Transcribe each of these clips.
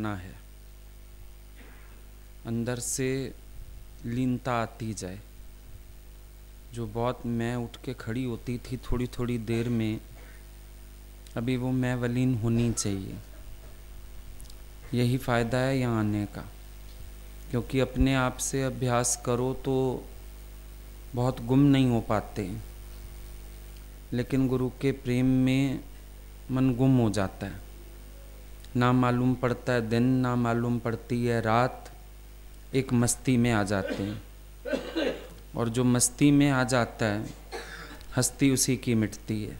ना है, अंदर से लीनता आती जाए। जो बहुत मैं उठ के खड़ी होती थी थोड़ी थोड़ी देर में, अभी वो मैं वलीन होनी चाहिए। यही फ़ायदा है यहाँ आने का, क्योंकि अपने आप से अभ्यास करो तो बहुत गुम नहीं हो पाते, लेकिन गुरु के प्रेम में मन गुम हो जाता है। ना मालूम पड़ता है दिन, ना मालूम पड़ती है रात, एक मस्ती में आ जाते हैं। और जो मस्ती में आ जाता है, हस्ती उसी की मिटती है।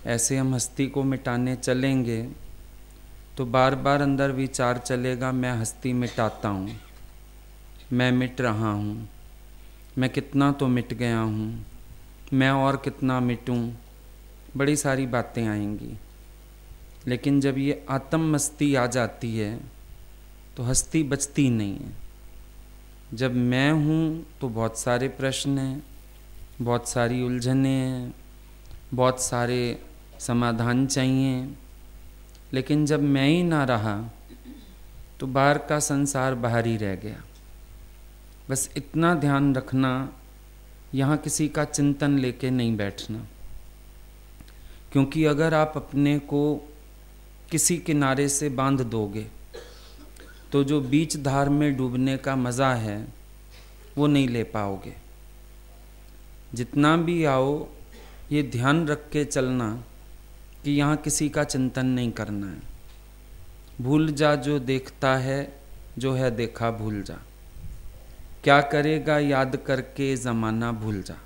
ऐसे हम हस्ती को मिटाने चलेंगे तो बार बार अंदर विचार चलेगा, मैं हस्ती मिटाता हूँ, मैं मिट रहा हूँ, मैं कितना तो मिट गया हूँ, मैं और कितना मिटूँ। बड़ी सारी बातें आएंगी। लेकिन जब ये आत्म मस्ती आ जाती है तो हस्ती बचती नहीं है। जब मैं हूँ तो बहुत सारे प्रश्न हैं, बहुत सारी उलझनें हैं, बहुत सारे समाधान चाहिए। लेकिन जब मैं ही ना रहा तो बाहर का संसार बाहर ही रह गया। बस इतना ध्यान रखना, यहाँ किसी का चिंतन लेके नहीं बैठना, क्योंकि अगर आप अपने को किसी किनारे से बांध दोगे तो जो बीच धार में डूबने का मज़ा है वो नहीं ले पाओगे। जितना भी आओ ये ध्यान रख के चलना कि यहाँ किसी का चिंतन नहीं करना है। भूल जा जो देखता है, जो है देखा भूल जा, क्या करेगा याद करके ज़माना भूल जा।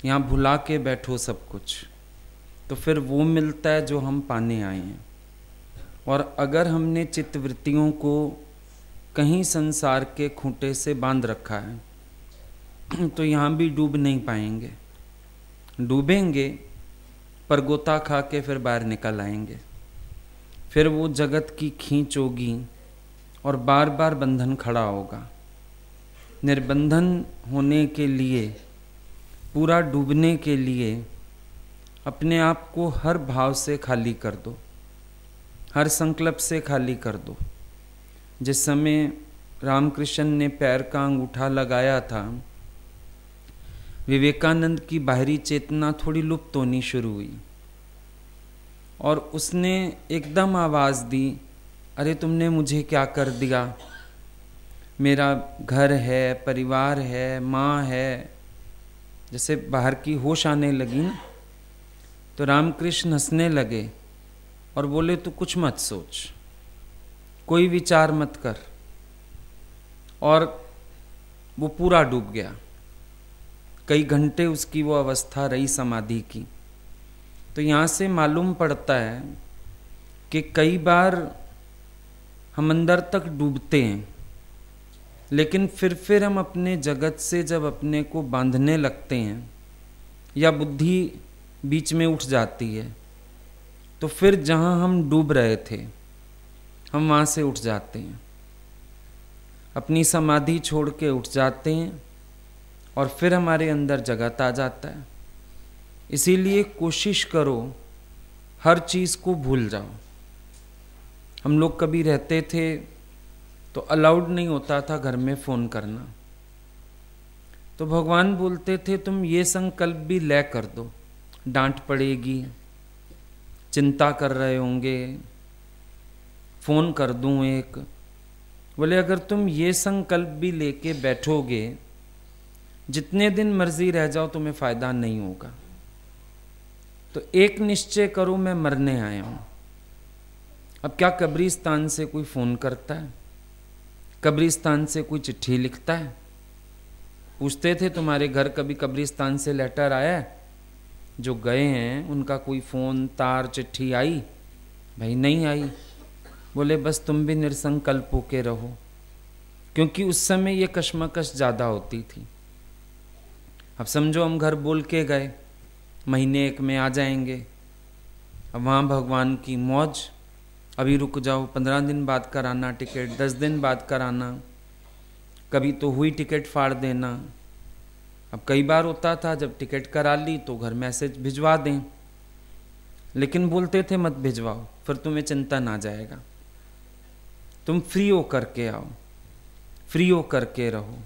यहाँ भुला के बैठो सब कुछ, तो फिर वो मिलता है जो हम पाने आए हैं। और अगर हमने चित्तवृत्तियों को कहीं संसार के खूंटे से बांध रखा है तो यहाँ भी डूब नहीं पाएंगे। डूबेंगे पर गोता खा के फिर बाहर निकल आएंगे। फिर वो जगत की खींच होगी और बार बार बंधन खड़ा होगा। निर्बंधन होने के लिए, पूरा डूबने के लिए अपने आप को हर भाव से खाली कर दो, हर संकल्प से खाली कर दो। जिस समय रामकृष्ण ने पैर का अंगूठा लगाया था, विवेकानंद की बाहरी चेतना थोड़ी लुप्त होनी शुरू हुई और उसने एकदम आवाज़ दी, अरे तुमने मुझे क्या कर दिया, मेरा घर है, परिवार है, माँ है। जैसे बाहर की होश आने लगी ना, तो रामकृष्ण हंसने लगे और बोले तू कुछ मत सोच, कोई विचार मत कर। और वो पूरा डूब गया। कई घंटे उसकी वो अवस्था रही समाधि की। तो यहाँ से मालूम पड़ता है कि कई बार हम अंदर तक डूबते हैं, लेकिन फिर हम अपने जगत से जब अपने को बांधने लगते हैं या बुद्धि बीच में उठ जाती है, तो फिर जहाँ हम डूब रहे थे हम वहाँ से उठ जाते हैं, अपनी समाधि छोड़ के उठ जाते हैं और फिर हमारे अंदर जगत आ जाता है। इसीलिए कोशिश करो हर चीज़ को भूल जाओ। हम लोग कभी रहते थे तो अलाउड नहीं होता था घर में फ़ोन करना, तो भगवान बोलते थे तुम ये संकल्प भी लय कर दो, डांट पड़ेगी, चिंता कर रहे होंगे, फ़ोन कर दूं एक। बोले अगर तुम ये संकल्प भी लेके बैठोगे, जितने दिन मर्जी रह जाओ तुम्हें फ़ायदा नहीं होगा। तो एक निश्चय करो, मैं मरने आया हूँ। अब क्या कब्रिस्तान से कोई फ़ोन करता है? कब्रिस्तान से कोई चिट्ठी लिखता है? पूछते थे तुम्हारे घर कभी कब्रिस्तान से लेटर आया है? जो गए हैं उनका कोई फ़ोन, तार, चिट्ठी आई? भाई नहीं आई। बोले बस तुम भी निरसंकल्प होके रहो, क्योंकि उस समय ये कश्मकश ज़्यादा होती थी। अब समझो हम घर बोल के गए, महीने एक में आ जाएंगे। अब वहाँ भगवान की मौज, अभी रुक जाओ, 15 दिन बाद कराना टिकट, 10 दिन बाद कराना, कभी तो हुई टिकट फाड़ देना। अब कई बार होता था जब टिकट करा ली तो घर मैसेज भिजवा दें, लेकिन बोलते थे मत भिजवाओ, फिर तुम्हें चिंतन आ जाएगा। तुम फ्री हो करके आओ, फ्री हो करके रहो।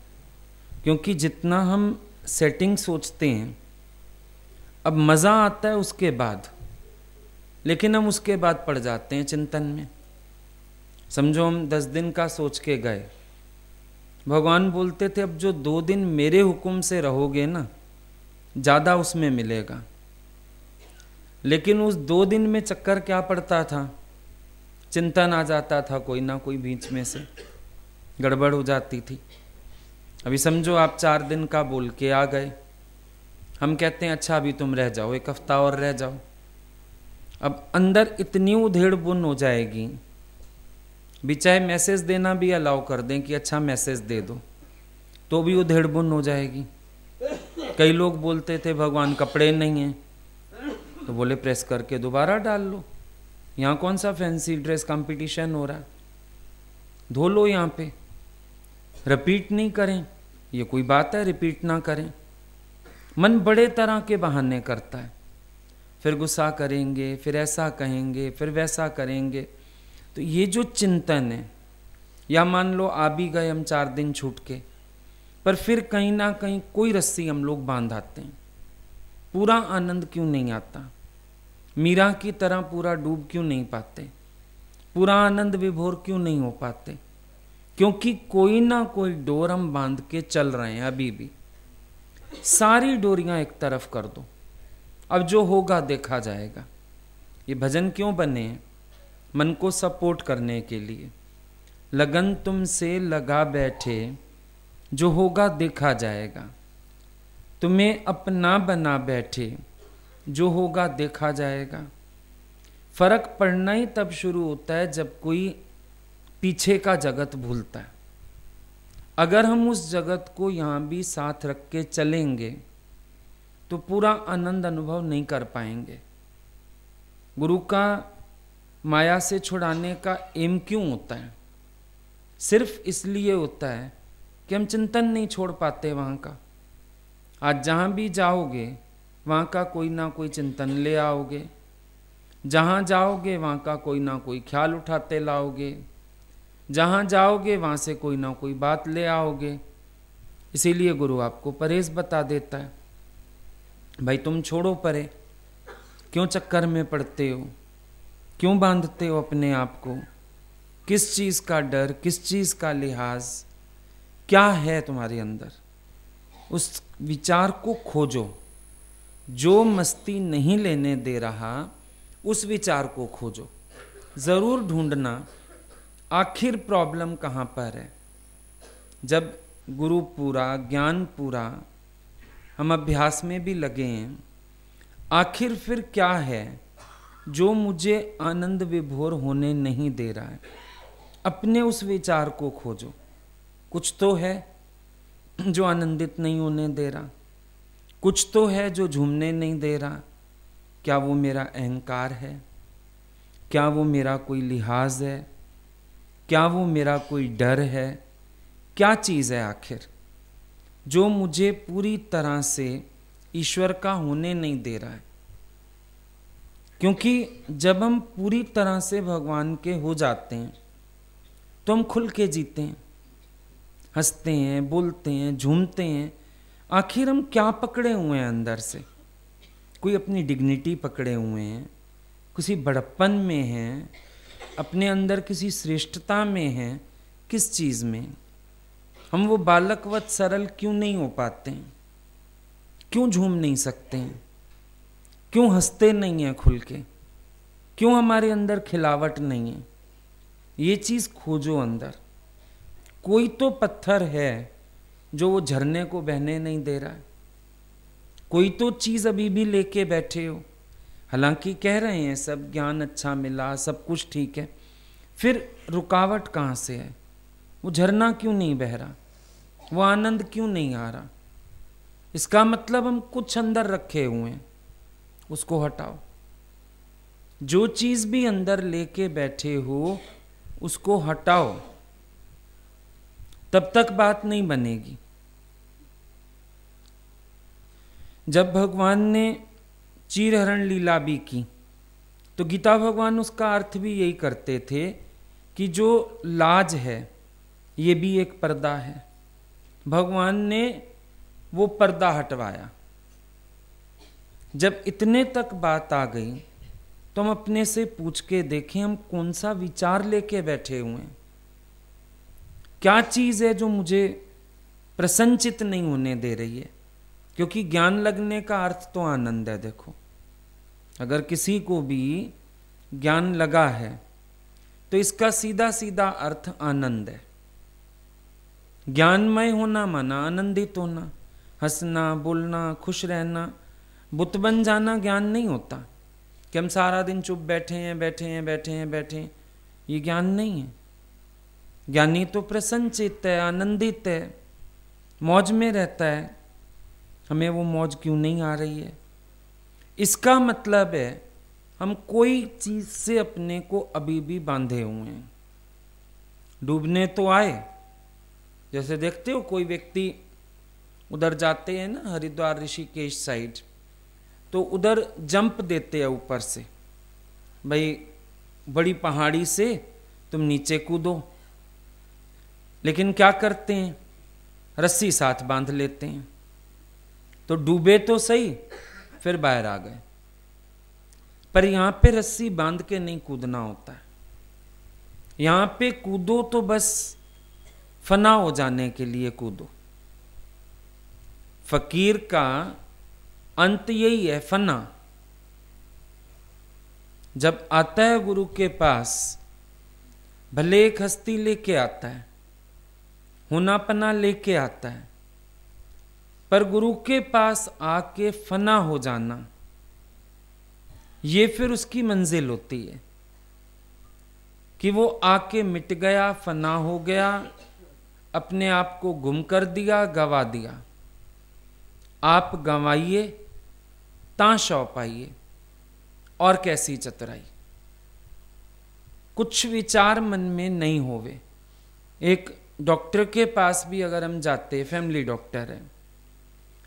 क्योंकि जितना हम सेटिंग सोचते हैं, अब मज़ा आता है उसके बाद, लेकिन हम उसके बाद पड़ जाते हैं चिंतन में। समझो हम 10 दिन का सोच के गए, भगवान बोलते थे अब जो 2 दिन मेरे हुक्म से रहोगे ना, ज़्यादा उसमें मिलेगा। लेकिन उस 2 दिन में चक्कर क्या पड़ता था, चिंतन आ जाता था, कोई ना कोई बीच में से गड़बड़ हो जाती थी। अभी समझो आप 4 दिन का बोल के आ गए, हम कहते हैं अच्छा अभी तुम रह जाओ, 1 हफ्ता और रह जाओ। अब अंदर इतनी उधेड़ बुन हो जाएगी, भी चाहे मैसेज देना भी अलाउ कर दें कि अच्छा मैसेज दे दो, तो भी उधेड़ बुन हो जाएगी। कई लोग बोलते थे भगवान कपड़े नहीं हैं, तो बोले प्रेस करके दोबारा डाल लो, यहाँ कौन सा फैंसी ड्रेस कंपटीशन हो रहा है, धो लो यहाँ पे। रिपीट नहीं करें, ये कोई बात है रिपीट ना करें। मन बड़े तरह के बहाने करता है, फिर गुस्सा करेंगे, फिर ऐसा कहेंगे, फिर वैसा करेंगे। तो ये जो चिंतन है, या मान लो आ भी गए हम 4 दिन छूट के, पर फिर कहीं ना कहीं कोई रस्सी हम लोग बांध आते हैं। पूरा आनंद क्यों नहीं आता, मीरा की तरह पूरा डूब क्यों नहीं पाते, पूरा आनंद विभोर क्यों नहीं हो पाते? क्योंकि कोई ना कोई डोर हम बांध के चल रहे हैं अभी भी। सारी डोरियां एक तरफ कर दो, अब जो होगा देखा जाएगा। ये भजन क्यों बने हैं? मन को सपोर्ट करने के लिए। लगन तुमसे लगा बैठे, जो होगा देखा जाएगा। तुम्हें अपना बना बैठे, जो होगा देखा जाएगा। फर्क पड़ना ही तब शुरू होता है जब कोई पीछे का जगत भूलता है। अगर हम उस जगत को यहाँ भी साथ रख के चलेंगे तो पूरा आनंद अनुभव नहीं कर पाएंगे। गुरु का माया से छुड़ाने का एम क्यों होता है? सिर्फ इसलिए होता है कि हम चिंतन नहीं छोड़ पाते वहाँ का। आज जहाँ भी जाओगे वहाँ का कोई ना कोई चिंतन ले आओगे, जहाँ जाओगे वहाँ का कोई ना कोई ख्याल उठाते लाओगे, जहाँ जाओगे वहाँ से कोई ना कोई बात ले आओगे। इसीलिए गुरु आपको परहेज बता देता है, भाई तुम छोड़ो परे, क्यों चक्कर में पड़ते हो, क्यों बांधते हो अपने आप को, किस चीज़ का डर, किस चीज़ का लिहाज, क्या है तुम्हारे अंदर? उस विचार को खोजो। जो मस्ती नहीं लेने दे रहा उस विचार को खोजो। ज़रूर ढूंढना आखिर प्रॉब्लम कहाँ पर है। जब गुरु पूरा, ज्ञान पूरा, हम अभ्यास में भी लगे हैं, आखिर फिर क्या है जो मुझे आनंद विभोर होने नहीं दे रहा है? अपने उस विचार को खोजो। कुछ तो है जो आनंदित नहीं होने दे रहा, कुछ तो है जो झूमने नहीं दे रहा। क्या वो मेरा अहंकार है? क्या वो मेरा कोई लिहाज है? क्या वो मेरा कोई डर है? क्या चीज़ है आखिर जो मुझे पूरी तरह से ईश्वर का होने नहीं दे रहा है? क्योंकि जब हम पूरी तरह से भगवान के हो जाते हैं तो हम खुल के जीते हैं, हंसते हैं, बोलते हैं, झूमते हैं। आखिर हम क्या पकड़े हुए हैं अंदर से? कोई अपनी डिग्निटी पकड़े हुए हैं, किसी बड़प्पन में हैं, अपने अंदर किसी श्रेष्ठता में हैं। किस चीज़ में? हम वो बालकवत सरल क्यों नहीं हो पाते हैं? क्यों झूम नहीं सकते हैं? क्यों हंसते नहीं हैं खुल के? क्यों हमारे अंदर खिलावट नहीं है? ये चीज़ खोजो अंदर। कोई तो पत्थर है जो वो झरने को बहने नहीं दे रहा है। कोई तो चीज़ अभी भी लेके बैठे हो, हालांकि कह रहे हैं सब ज्ञान अच्छा मिला, सब कुछ ठीक है, फिर रुकावट कहाँ से है? वो झरना क्यों नहीं बह रहा? वो आनंद क्यों नहीं आ रहा? इसका मतलब हम कुछ अंदर रखे हुए हैं, उसको हटाओ। जो चीज़ भी अंदर लेके बैठे हो उसको हटाओ, तब तक बात नहीं बनेगी। जब भगवान ने चीरहरण लीला भी की तो गीता भगवान उसका अर्थ भी यही करते थे कि जो लाज है ये भी एक पर्दा है। भगवान ने वो पर्दा हटवाया। जब इतने तक बात आ गई तो हम अपने से पूछ के देखें, हम कौन सा विचार लेके बैठे हुए हैं? क्या चीज है जो मुझे प्रसन्नचित नहीं होने दे रही है? क्योंकि ज्ञान लगने का अर्थ तो आनंद है। देखो, अगर किसी को भी ज्ञान लगा है तो इसका सीधा सीधा अर्थ आनंद है। ज्ञानमय होना माना आनंदित होना, हंसना, बोलना, खुश रहना। बुत बन जाना ज्ञान नहीं होता कि हम सारा दिन चुप बैठे हैं बैठे हैं बैठे हैं बैठे हैं, ये ज्ञान नहीं है। ज्ञानी तो प्रसन्नचित्त है, आनंदित है, मौज में रहता है। हमें वो मौज क्यों नहीं आ रही है? इसका मतलब है हम कोई चीज से अपने को अभी भी बांधे हुए हैं। डूबने तो आए, जैसे देखते हो कोई व्यक्ति उधर जाते हैं ना, हरिद्वार ऋषिकेश साइड, तो उधर जंप देते हैं ऊपर से, भाई बड़ी पहाड़ी से तुम नीचे कूदो। लेकिन क्या करते हैं? रस्सी साथ बांध लेते हैं, तो डूबे तो सही, फिर बाहर आ गए। पर यहां पे रस्सी बांध के नहीं कूदना होता है। यहां पे कूदो तो बस फना हो जाने के लिए कूदो। फकीर का अंत यही है, फना। जब आता है गुरु के पास, भले एक हस्ती लेके आता है, होनापना लेके आता है, पर गुरु के पास आके फना हो जाना, ये फिर उसकी मंजिल होती है कि वो आके मिट गया, फना हो गया, अपने आप को गुम कर दिया, गवा दिया। आप गंवाइए ता शौ पाइए, और कैसी चतुराई। कुछ विचार मन में नहीं होवे। एक डॉक्टर के पास भी अगर हम जाते, फैमिली डॉक्टर है,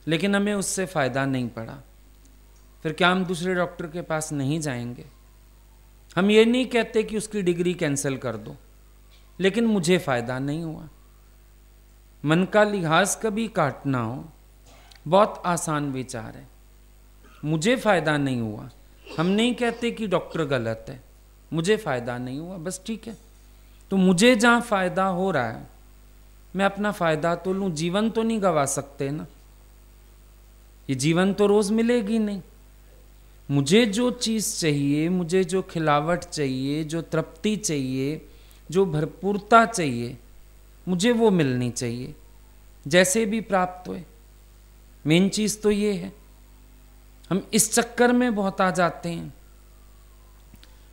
लेकिन हमें उससे फायदा नहीं पड़ा, फिर क्या हम दूसरे डॉक्टर के पास नहीं जाएंगे? हम ये नहीं कहते कि उसकी डिग्री कैंसिल कर दो, लेकिन मुझे फायदा नहीं हुआ। मन का लिहाज कभी काटना हो, बहुत आसान विचार है। मुझे फायदा नहीं हुआ, हम नहीं कहते कि डॉक्टर गलत है, मुझे फायदा नहीं हुआ, बस ठीक है। तो मुझे जहां फायदा हो रहा है मैं अपना फायदा तो लूं। जीवन तो नहीं गवा सकते ना, ये जीवन तो रोज मिलेगी नहीं। मुझे जो चीज चाहिए, मुझे जो खिलावट चाहिए, जो तृप्ति चाहिए, जो भरपूरता चाहिए, मुझे वो मिलनी चाहिए, जैसे भी प्राप्त होए। मेन चीज तो ये है। हम इस चक्कर में बहुत आ जाते हैं,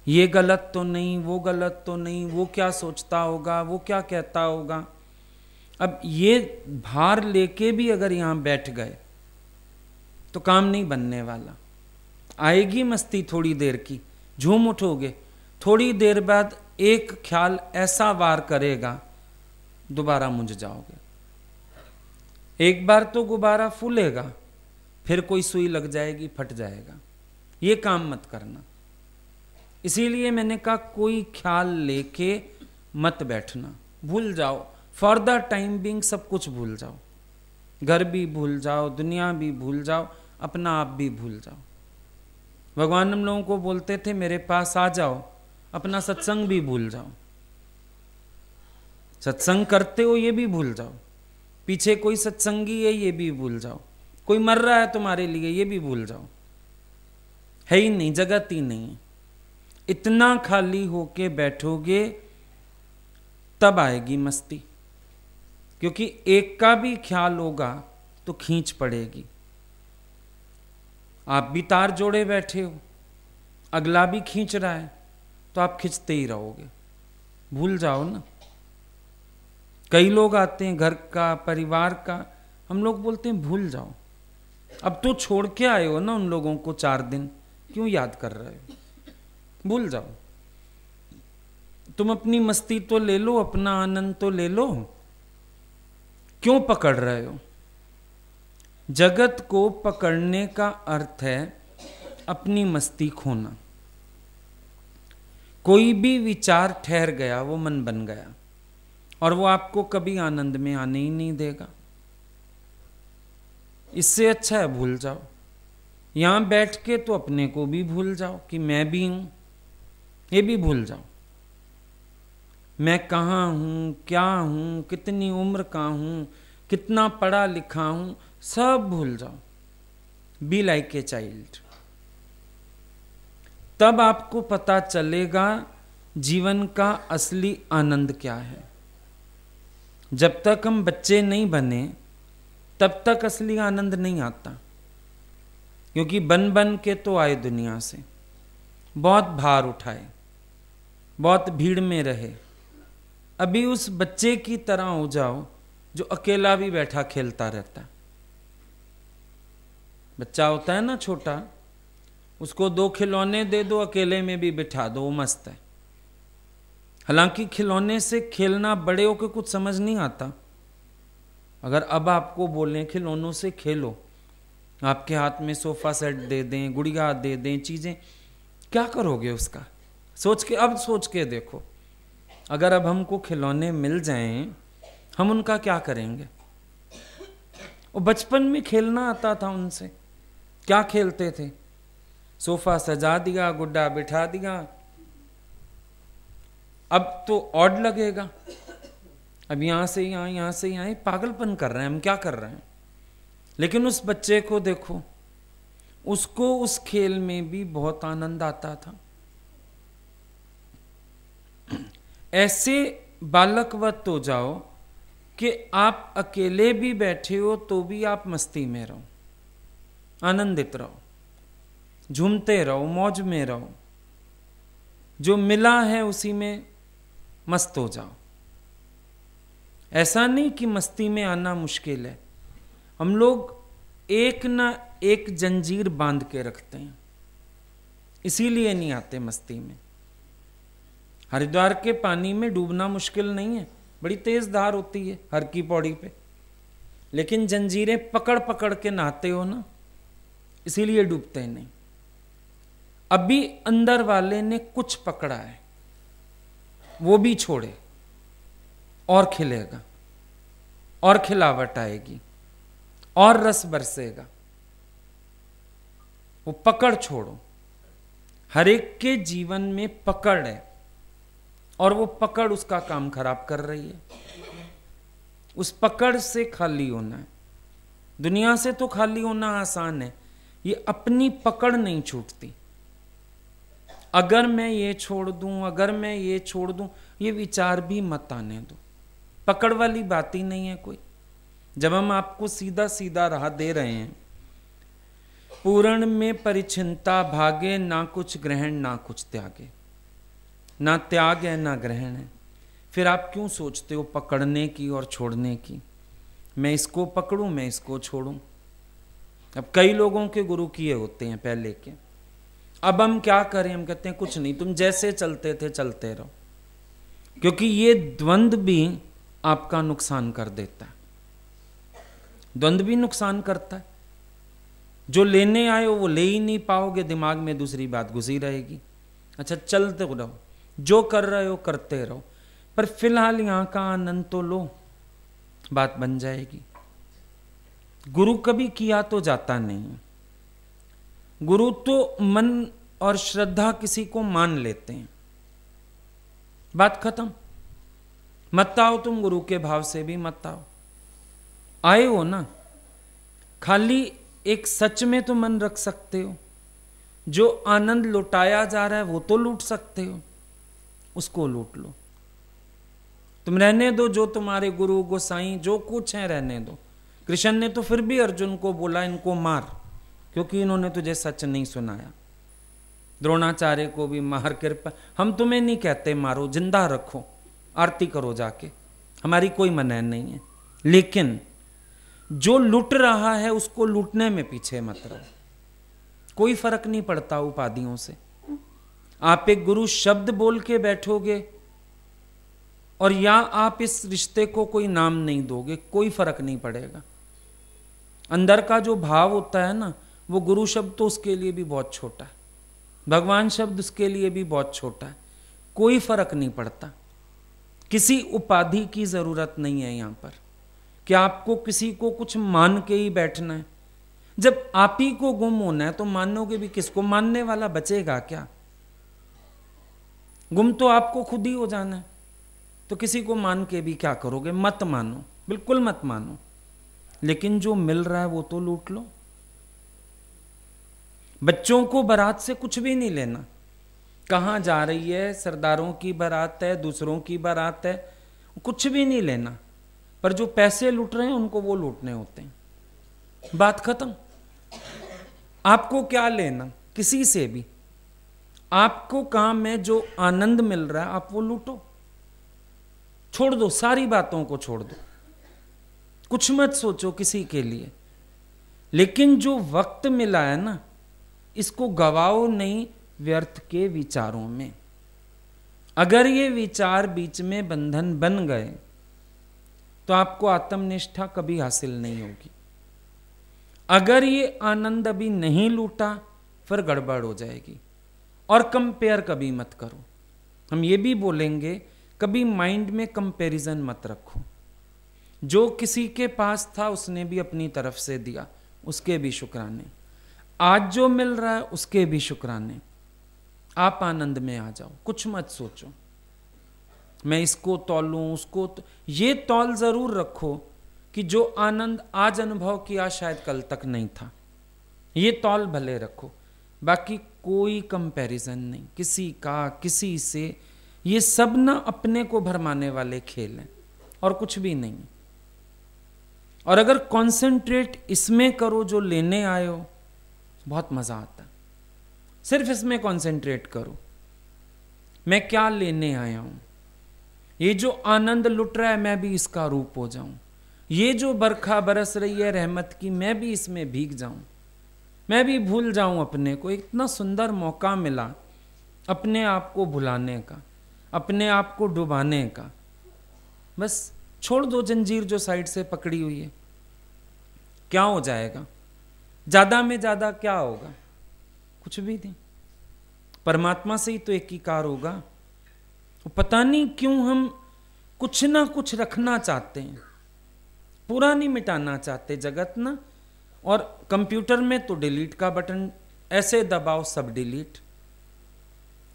ये गलत तो नहीं, वो गलत तो नहीं, वो क्या सोचता होगा, वो क्या कहता होगा। अब ये भार लेके भी अगर यहां बैठ गए तो काम नहीं बनने वाला। आएगी मस्ती थोड़ी देर की, झूम उठोगे, थोड़ी देर बाद एक ख्याल ऐसा वार करेगा, दोबारा मुझ जाओगे। एक बार तो गुब्बारा फूलेगा, फिर कोई सुई लग जाएगी, फट जाएगा। ये काम मत करना। इसीलिए मैंने कहा कोई ख्याल लेके मत बैठना, भूल जाओ। फॉर द टाइम बिंग सब कुछ भूल जाओ, घर भी भूल जाओ, दुनिया भी भूल जाओ, अपना आप भी भूल जाओ। भगवान हम लोगों को बोलते थे मेरे पास आ जाओ, अपना सत्संग भी भूल जाओ। सत्संग करते हो ये भी भूल जाओ, पीछे कोई सत्संगी है ये भी भूल जाओ, कोई मर रहा है तुम्हारे लिए ये भी भूल जाओ। है ही नहीं, जगत ही नहीं है। इतना खाली होके बैठोगे तब आएगी मस्ती, क्योंकि एक का भी ख्याल होगा तो खींच पड़ेगी। आप भी तार जोड़े बैठे हो, अगला भी खींच रहा है, तो आप खींचते ही रहोगे। भूल जाओ ना। कई लोग आते हैं घर का, परिवार का, हम लोग बोलते हैं भूल जाओ। अब तो छोड़ के आए हो ना उन लोगों को 4 दिन, क्यों याद कर रहे हो? भूल जाओ। तुम अपनी मस्ती तो ले लो, अपना आनंद तो ले लो, क्यों पकड़ रहे हो? जगत को पकड़ने का अर्थ है अपनी मस्ती खोना। कोई भी विचार ठहर गया वो मन बन गया, और वो आपको कभी आनंद में आने ही नहीं देगा। इससे अच्छा है भूल जाओ। यहां बैठ के तो अपने को भी भूल जाओ कि मैं भी हूं, ये भी भूल जाओ। मैं कहाँ हूं, क्या हूं, कितनी उम्र का हूं, कितना पढ़ा लिखा हूं, सब भूल जाओ। Be like a child. तब आपको पता चलेगा जीवन का असली आनंद क्या है। जब तक हम बच्चे नहीं बने तब तक असली आनंद नहीं आता, क्योंकि बन बन के तो आए दुनिया से, बहुत भार उठाए, बहुत भीड़ में रहे। अभी उस बच्चे की तरह हो जाओ जो अकेला भी बैठा खेलता रहता है। बच्चा होता है ना छोटा, उसको 2 खिलौने दे दो, अकेले में भी बिठा दो, वो मस्त है। हालांकि खिलौने से खेलना बड़े होकर कुछ समझ नहीं आता। अगर अब आपको बोलें खिलौनों से खेलो, आपके हाथ में सोफा सेट दे दें, गुड़िया दे दें, चीजें, क्या करोगे उसका? सोच के देखो। अगर अब हमको खिलौने मिल जाएं, हम उनका क्या करेंगे? वो बचपन में खेलना आता था उनसे, क्या खेलते थे? सोफा सजा दिया, गुड्डा बिठा दिया। अब तो ऑड लगेगा, अब यहां से यहां से यहां, पागलपन कर रहे हैं हम, क्या कर रहे हैं? लेकिन उस बच्चे को देखो, उसको उस खेल में भी बहुत आनंद आता था। ऐसे बालकवत हो जाओ कि आप अकेले भी बैठे हो तो भी आप मस्ती में रहो, आनंदित रहो, झूमते रहो, मौज में रहो। जो मिला है उसी में मस्त हो जाओ। ऐसा नहीं कि मस्ती में आना मुश्किल है। हम लोग एक ना एक जंजीर बांध के रखते हैं, इसीलिए नहीं आते मस्ती में। हरिद्वार के पानी में डूबना मुश्किल नहीं है, बड़ी तेज धार होती है हर की पौड़ी पे, लेकिन जंजीरें पकड़ पकड़ के नहाते हो ना, इसीलिए डूबते नहीं। अभी अंदर वाले ने कुछ पकड़ा है, वो भी छोड़े और खिलेगा, और खिलावट आएगी, और रस बरसेगा। वो पकड़ छोड़ो। हर एक के जीवन में पकड़ है, और वो पकड़ उसका काम खराब कर रही है। उस पकड़ से खाली होना है। दुनिया से तो खाली होना आसान है, ये अपनी पकड़ नहीं छूटती। अगर मैं ये छोड़ दूं, अगर मैं ये छोड़ दूं, ये विचार भी मत आने दो। पकड़ वाली बात ही नहीं है कोई। जब हम आपको सीधा सीधा राह दे रहे हैं, पूर्ण में परिचिनता भागे, ना कुछ ग्रहण ना कुछ त्यागे। ना त्याग है ना ग्रहण है, फिर आप क्यों सोचते हो पकड़ने की और छोड़ने की? मैं इसको पकड़ूं, मैं इसको छोड़ूं। अब कई लोगों के गुरु किए होते हैं पहले के। अब हम क्या करें? हम कहते हैं कुछ नहीं, तुम जैसे चलते थे चलते रहो, क्योंकि ये द्वंद्व भी आपका नुकसान कर देता है। द्वंद्व भी नुकसान करता है। जो लेने आए हो वो ले ही नहीं पाओगे, दिमाग में दूसरी बात घुसी रहेगी। अच्छा, चलते रहो, जो कर रहे हो करते रहो, पर फिलहाल यहां का आनंद तो लो, बात बन जाएगी। गुरु कभी किया तो जाता नहीं। गुरु तो मन और श्रद्धा किसी को मान लेते हैं, बात खत्म। मत आओ तुम गुरु के भाव से भी मत आओ। आए हो ना, खाली एक सच में तो मन रख सकते हो। जो आनंद लुटाया जा रहा है वो तो लूट सकते हो, उसको लूट लो। तुम रहने दो, जो तुम्हारे गुरु गोसाई जो कुछ है रहने दो। कृष्ण ने तो फिर भी अर्जुन को बोला इनको मार, क्योंकि इन्होंने तुझे सच नहीं सुनाया। द्रोणाचार्य को भी मार कृपा, हम तुम्हें नहीं कहते मारो, जिंदा रखो, आरती करो जाके, हमारी कोई मना नहीं है। लेकिन जो लूट रहा है उसको लूटने में पीछे मत रहो। कोई फर्क नहीं पड़ता उपाधियों से। आप एक गुरु शब्द बोल के बैठोगे और या आप इस रिश्ते को कोई नाम नहीं दोगे, कोई फर्क नहीं पड़ेगा। अंदर का जो भाव होता है ना, वो गुरु शब्द तो उसके लिए भी बहुत छोटा है, भगवान शब्द उसके लिए भी बहुत छोटा है। कोई फर्क नहीं पड़ता। किसी उपाधि की जरूरत नहीं है यहां पर कि आपको किसी को कुछ मान के ही बैठना है। जब आप ही को गुम होना है तो मानोगे भी किसको? मानने वाला बचेगा क्या? गुम तो आपको खुद ही हो जाना है, तो किसी को मान के भी क्या करोगे? मत मानो, बिल्कुल मत मानो। लेकिन जो मिल रहा है वो तो लूट लो। बच्चों को बारात से कुछ भी नहीं लेना। कहां जा रही है? सरदारों की बारात है, दूसरों की बारात है, कुछ भी नहीं लेना। पर जो पैसे लूट रहे हैं उनको वो लूटने होते हैं। बात खत्म। आपको क्या लेना किसी से भी? आपको काम में जो आनंद मिल रहा है आप वो लूटो। छोड़ दो, सारी बातों को छोड़ दो, कुछ मत सोचो किसी के लिए। लेकिन जो वक्त मिला है ना, इसको गवाओ नहीं व्यर्थ के विचारों में। अगर ये विचार बीच में बंधन बन गए तो आपको आत्मनिष्ठा कभी हासिल नहीं होगी। अगर ये आनंद अभी नहीं लूटा फिर गड़बड़ हो जाएगी। और कंपेयर कभी मत करो। हम ये भी बोलेंगे, कभी माइंड में कंपैरिजन मत रखो। जो किसी के पास था उसने भी अपनी तरफ से दिया, उसके भी शुक्राने। आज जो मिल रहा है उसके भी शुक्राने। आप आनंद में आ जाओ, कुछ मत सोचो मैं इसको तौलूं उसको ये तौल जरूर रखो कि जो आनंद आज अनुभव किया शायद कल तक नहीं था, ये तौल भले रखो। बाकी कोई कंपैरिजन नहीं किसी का किसी से। ये सब ना अपने को भरमाने वाले खेल हैं और कुछ भी नहीं। और अगर कंसंट्रेट इसमें करो जो लेने आए हो, बहुत मजा आता है। सिर्फ इसमें कंसंट्रेट करो, मैं क्या लेने आया हूं। ये जो आनंद लुट रहा है मैं भी इसका रूप हो जाऊं। ये जो बरखा बरस रही है रहमत की, मैं भी इसमें भीग जाऊं, मैं भी भूल जाऊं अपने को। इतना सुंदर मौका मिला अपने आप को भुलाने का, अपने आप को डुबाने का। बस छोड़ दो जंजीर जो साइड से पकड़ी हुई है। क्या हो जाएगा? ज्यादा में ज्यादा क्या होगा? कुछ भी नहीं। परमात्मा से ही तो एकीकार होगा। पता नहीं क्यों हम कुछ ना कुछ रखना चाहते हैं, पूरा नहीं मिटाना चाहते जगत ना। और कंप्यूटर में तो डिलीट का बटन ऐसे दबाओ सब डिलीट।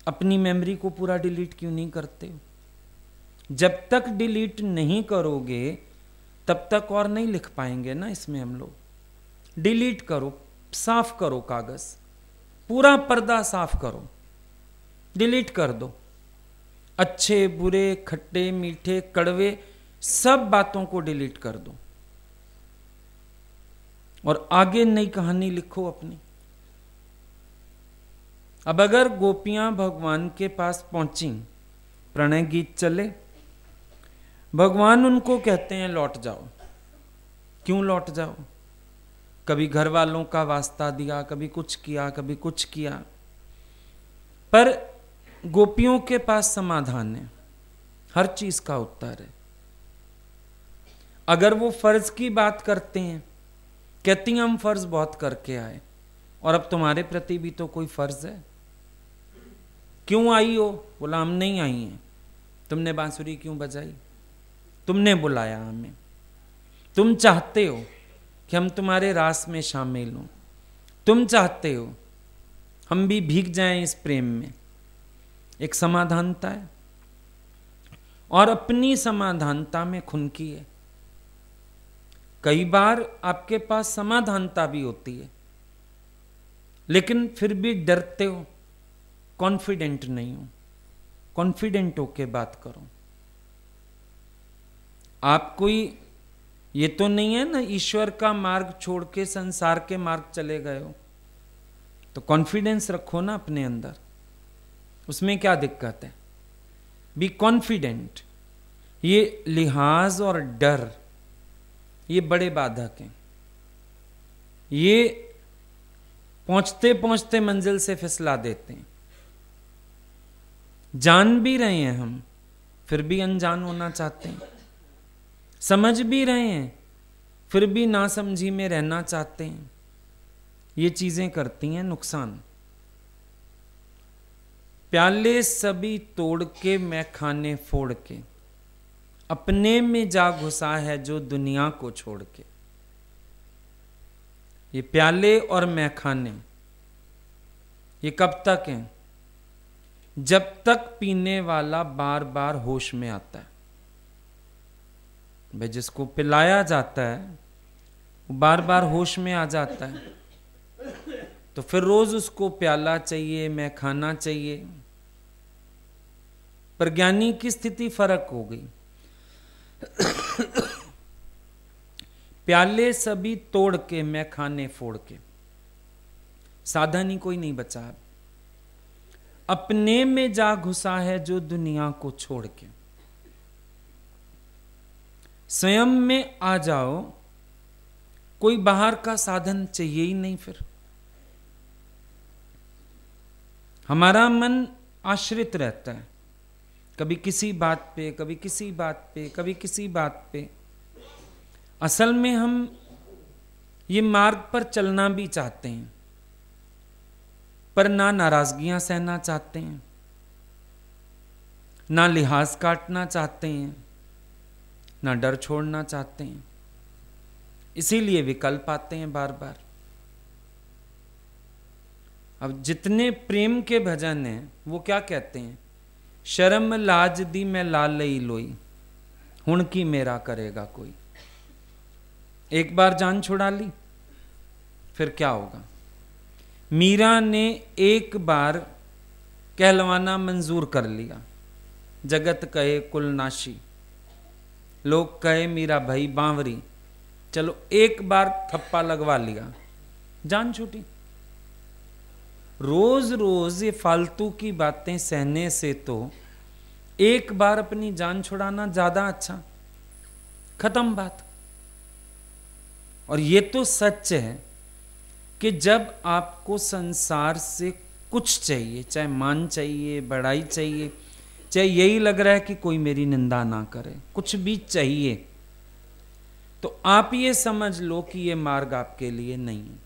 अपनी मेमोरी को पूरा डिलीट क्यों नहीं करते हो? जब तक डिलीट नहीं करोगे तब तक और नहीं लिख पाएंगे ना इसमें हम लोग। डिलीट करो, साफ करो कागज, पूरा पर्दा साफ करो, डिलीट कर दो। अच्छे बुरे खट्टे मीठे कड़वे सब बातों को डिलीट कर दो और आगे नई कहानी लिखो अपनी। अब अगर गोपियां भगवान के पास पहुंची, प्रणय गीत चले, भगवान उनको कहते हैं लौट जाओ। क्यों लौट जाओ? कभी घर वालों का वास्ता दिया, कभी कुछ किया, कभी कुछ किया। पर गोपियों के पास समाधान है, हर चीज का उत्तर है। अगर वो फर्ज की बात करते हैं, कहती हैं हम फर्ज बहुत करके आए और अब तुम्हारे प्रति भी तो कोई फर्ज है। क्यों आई हो? बोला हम नहीं आई हैं। तुमने बांसुरी क्यों बजाई? तुमने बुलाया हमें। तुम चाहते हो कि हम तुम्हारे रास में शामिल हों, तुम चाहते हो हम भी भीग जाएं इस प्रेम में। एक समाधानता है और अपनी समाधानता में खुनकी है। कई बार आपके पास समाधानता भी होती है लेकिन फिर भी डरते हो, कॉन्फिडेंट नहीं हो। कॉन्फिडेंट होके बात करो। आप कोई ये तो नहीं है ना ईश्वर का मार्ग छोड़ के संसार के मार्ग चले गए हो, तो कॉन्फिडेंस रखो ना अपने अंदर। उसमें क्या दिक्कत है? Be confident. ये लिहाज और डर ये बड़े बाधक हैं। ये पहुंचते पहुंचते मंजिल से फिसला देते हैं। जान भी रहे हैं हम, फिर भी अनजान होना चाहते हैं। समझ भी रहे हैं फिर भी नासमझी में रहना चाहते हैं। ये चीजें करती हैं नुकसान। प्याले सभी तोड़ के मैं खाने फोड़ के, अपने में जा घुसा है जो दुनिया को छोड़ के। ये प्याले और मैं खाने ये कब तक हैं? जब तक पीने वाला बार बार होश में आता है। भाई जिसको पिलाया जाता है वो बार बार होश में आ जाता है, तो फिर रोज उसको प्याला चाहिए, मैं खाना चाहिए। पर ज्ञानी की स्थिति फर्क हो गई। प्याले सभी तोड़ के मैं खाने फोड़ के, साधन ही कोई नहीं बचा। अपने में जा घुसा है जो दुनिया को छोड़ के। स्वयं में आ जाओ, कोई बाहर का साधन चाहिए ही नहीं। फिर हमारा मन आश्रित रहता है, कभी किसी बात पे, कभी किसी बात पे, कभी किसी बात पे। असल में हम ये मार्ग पर चलना भी चाहते हैं, पर ना नाराजगियां सहना चाहते हैं, ना लिहाज काटना चाहते हैं, ना डर छोड़ना चाहते हैं। इसीलिए विकल्प आते हैं बार बार। अब जितने प्रेम के भजन हैं वो क्या कहते हैं? शर्म लाज दी मैं लाल लई लोई, हुण की मेरा करेगा कोई। एक बार जान छुड़ा ली, फिर क्या होगा? मीरा ने एक बार कहलवाना मंजूर कर लिया। जगत कहे कुलनाशी, लोग कहे मीरा भाई बांवरी, चलो एक बार थप्पा लगवा लिया, जान छूटी। रोज रोज ये फालतू की बातें सहने से तो एक बार अपनी जान छुड़ाना ज्यादा अच्छा। खत्म बात। और ये तो सच है कि जब आपको संसार से कुछ चाहिए, चाहे मान चाहिए, बड़ाई चाहिए, चाहे यही लग रहा है कि कोई मेरी निंदा ना करे, कुछ भी चाहिए, तो आप ये समझ लो कि ये मार्ग आपके लिए नहीं है।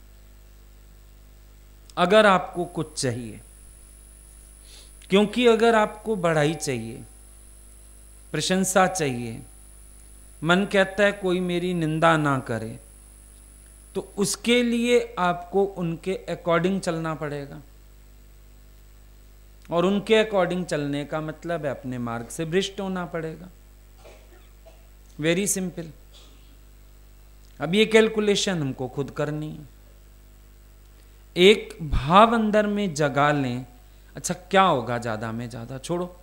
अगर आपको कुछ चाहिए, क्योंकि अगर आपको बढ़ाई चाहिए, प्रशंसा चाहिए, मन कहता है कोई मेरी निंदा ना करे, तो उसके लिए आपको उनके अकॉर्डिंग चलना पड़ेगा। और उनके अकॉर्डिंग चलने का मतलब है अपने मार्ग से भ्रष्ट होना पड़ेगा। Very simple. अब ये कैलकुलेशन हमको खुद करनी है। एक भाव अंदर में जगा लें, अच्छा क्या होगा ज्यादा में ज्यादा, छोड़ो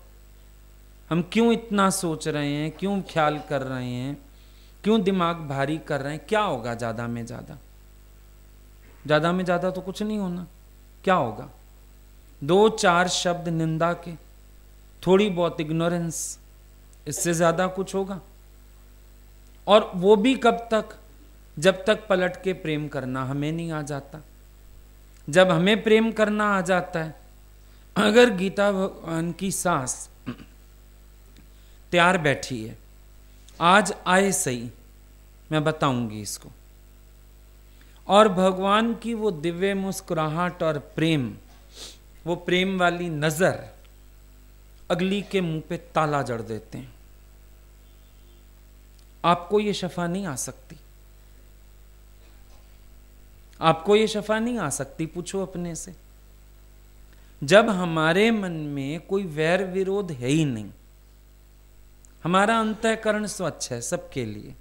हम क्यों इतना सोच रहे हैं, क्यों ख्याल कर रहे हैं, क्यों दिमाग भारी कर रहे हैं, क्या होगा ज्यादा में ज्यादा? ज्यादा में ज्यादा तो कुछ नहीं होना। क्या होगा? 2-4 शब्द निंदा के, थोड़ी बहुत इग्नोरेंस, इससे ज्यादा कुछ होगा? और वो भी कब तक? जब तक पलट के प्रेम करना हमें नहीं आ जाता। जब हमें प्रेम करना आ जाता है, अगर गीता भगवान की सास तैयार बैठी है, आज आए सही, मैं बताऊंगी इसको, और भगवान की वो दिव्य मुस्कुराहट और प्रेम, वो प्रेम वाली नजर अगली के मुंह पे ताला जड़ देते हैं, आपको ये शफा नहीं आ सकती। आपको ये शफा नहीं आ सकती। पूछो अपने से। जब हमारे मन में कोई वैर विरोध है ही नहीं, हमारा अंतःकरण स्वच्छ है सबके लिए,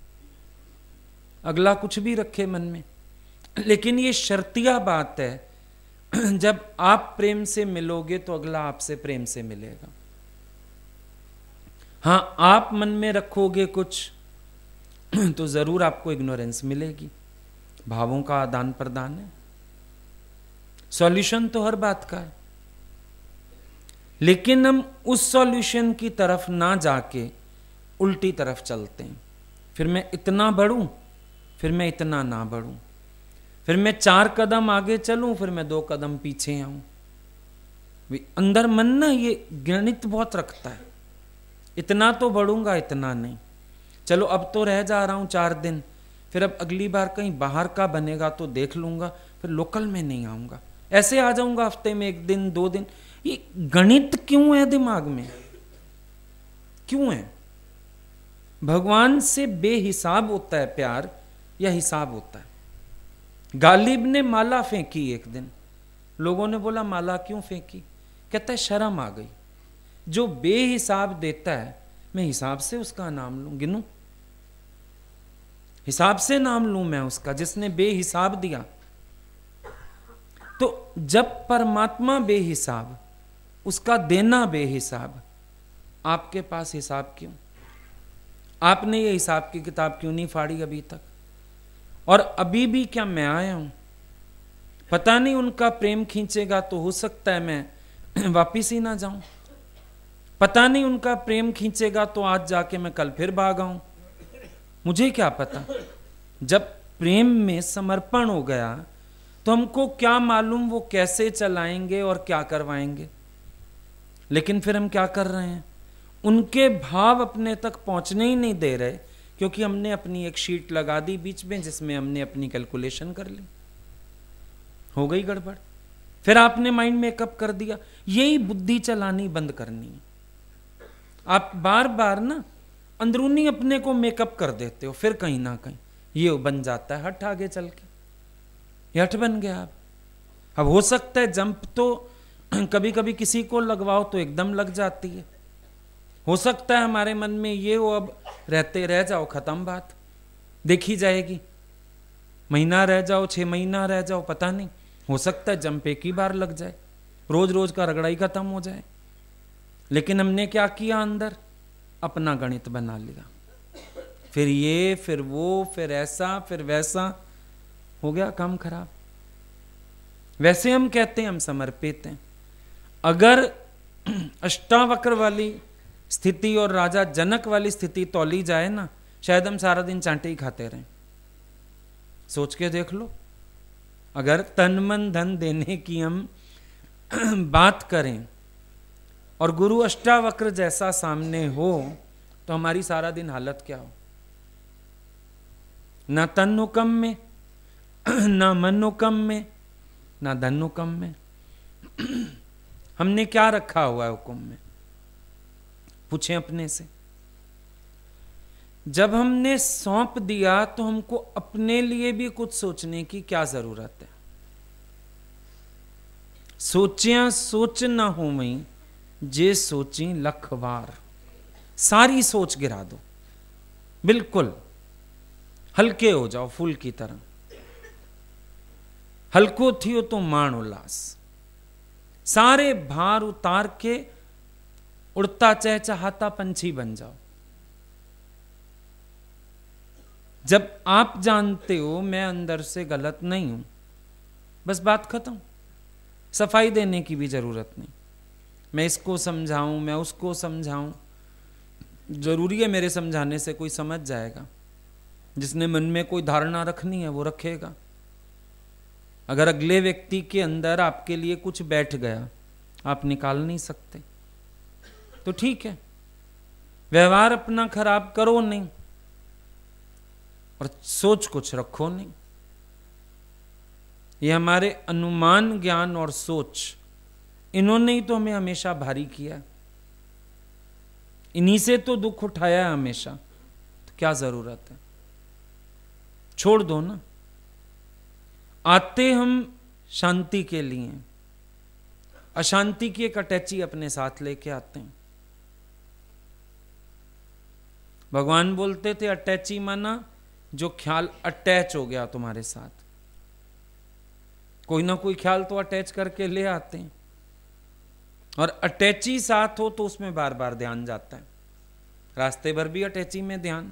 अगला कुछ भी रखे मन में, लेकिन ये शर्तिया बात है, जब आप प्रेम से मिलोगे तो अगला आपसे प्रेम से मिलेगा। हां, आप मन में रखोगे कुछ तो जरूर आपको इग्नोरेंस मिलेगी। भावों का आदान प्रदान है, सॉल्यूशन तो हर बात का है, लेकिन हम उस सॉल्यूशन की तरफ ना जाके उल्टी तरफ चलते हैं। फिर मैं इतना बढ़ूं, फिर मैं इतना ना बढ़ूं, फिर मैं 4 कदम आगे चलूं, फिर मैं 2 कदम पीछे आऊं। अंदर मन ना ये गणित बहुत रखता है, इतना तो बढ़ूंगा, इतना नहीं। चलो अब तो रह जा रहा हूं 4 दिन, फिर अब अगली बार कहीं बाहर का बनेगा तो देख लूंगा, फिर लोकल में नहीं आऊंगा, ऐसे आ जाऊंगा हफ्ते में 1 दिन 2 दिन, ये गणित क्यों है दिमाग में, क्यों है? भगवान से बेहिसाब होता है प्यार या हिसाब होता है? गालिब ने माला फेंकी एक दिन, लोगों ने बोला माला क्यों फेंकी? कहता है शर्म आ गई। जो बेहिसाब देता है मैं हिसाब से उसका नाम लूं, गिनूं, हिसाब से नाम लूं मैं उसका, जिसने बेहिसाब दिया। तो जब परमात्मा बेहिसाब, उसका देना बेहिसाब, आपके पास हिसाब क्यों? आपने ये हिसाब की किताब क्यों नहीं फाड़ी अभी तक? और अभी भी क्या मैं आया हूं? पता नहीं उनका प्रेम खींचेगा तो हो सकता है मैं वापिस ही ना जाऊं। पता नहीं उनका प्रेम खींचेगा तो आज जाके मैं कल फिर भाग आऊं। मुझे क्या पता। जब प्रेम में समर्पण हो गया तो हमको क्या मालूम वो कैसे चलाएंगे और क्या करवाएंगे। लेकिन फिर हम क्या कर रहे हैं, उनके भाव अपने तक पहुंचने ही नहीं दे रहे, क्योंकि हमने अपनी एक शीट लगा दी बीच में जिसमें हमने अपनी कैलकुलेशन कर ली, हो गई गड़बड़। फिर आपने माइंड मेकअप कर दिया। यही बुद्धि चलानी बंद करनी है। आप बार बार ना अंदरूनी अपने को मेकअप कर देते हो, फिर कहीं ना कहीं ये बन जाता है हठ आगे चल के, ये हठ बन गया। अब हो सकता है जंप तो कभी कभी किसी को लगवाओ तो एकदम लग जाती है। हो सकता है हमारे मन में ये हो अब रहते रह जाओ, खत्म बात, देखी जाएगी। महीना रह जाओ, 6 महीना रह जाओ, पता नहीं, हो सकता है जंप एक ही बार लग जाए, रोज रोज का रगड़ा ही खत्म हो जाए। लेकिन हमने क्या किया, अंदर अपना गणित बना लिया, फिर ये फिर वो फिर ऐसा फिर वैसा, हो गया काम खराब। वैसे हम कहते हैं हम समर्पित हैं। अगर अष्टावक्र वाली स्थिति और राजा जनक वाली स्थिति तौली जाए ना, शायद हम सारा दिन चांटे ही खाते रहें। सोच के देख लो, अगर तन मन धन देने की हम बात करें और गुरु अष्टावक्र जैसा सामने हो तो हमारी सारा दिन हालत क्या हो। ना तन कम में, ना मन कम में, ना धन कम में। हमने क्या रखा हुआ है हुक्म में, पूछें अपने से। जब हमने सौंप दिया तो हमको अपने लिए भी कुछ सोचने की क्या जरूरत है। सोचिया सोच ना हो मई, जे सोची लख बार। सारी सोच गिरा दो, बिल्कुल हल्के हो जाओ, फूल की तरह। हल्को थियो तो माण उल्लास, सारे भार उतार के उड़ता चहचहाता पंछी बन जाओ। जब आप जानते हो मैं अंदर से गलत नहीं हूं, बस बात खत्म। सफाई देने की भी जरूरत नहीं, मैं इसको समझाऊं मैं उसको समझाऊं। जरूरी है मेरे समझाने से कोई समझ जाएगा? जिसने मन में कोई धारणा रखनी है वो रखेगा। अगर अगले व्यक्ति के अंदर आपके लिए कुछ बैठ गया, आप निकाल नहीं सकते, तो ठीक है, व्यवहार अपना खराब करो नहीं और सोच कुछ रखो नहीं। ये हमारे अनुमान, ज्ञान और सोच, इन्होंने ही तो हमें हमेशा भारी किया, इन्हीं से तो दुख उठाया है हमेशा। तो क्या जरूरत है, छोड़ दो ना। आते हम शांति के लिए, अशांति की एक अटैची अपने साथ लेके आते हैं। भगवान बोलते थे अटैची माना जो ख्याल अटैच हो गया तुम्हारे साथ। कोई ना कोई ख्याल तो अटैच करके ले आते हैं, और अटैची साथ हो तो उसमें बार बार ध्यान जाता है। रास्ते भर भी अटैची में ध्यान,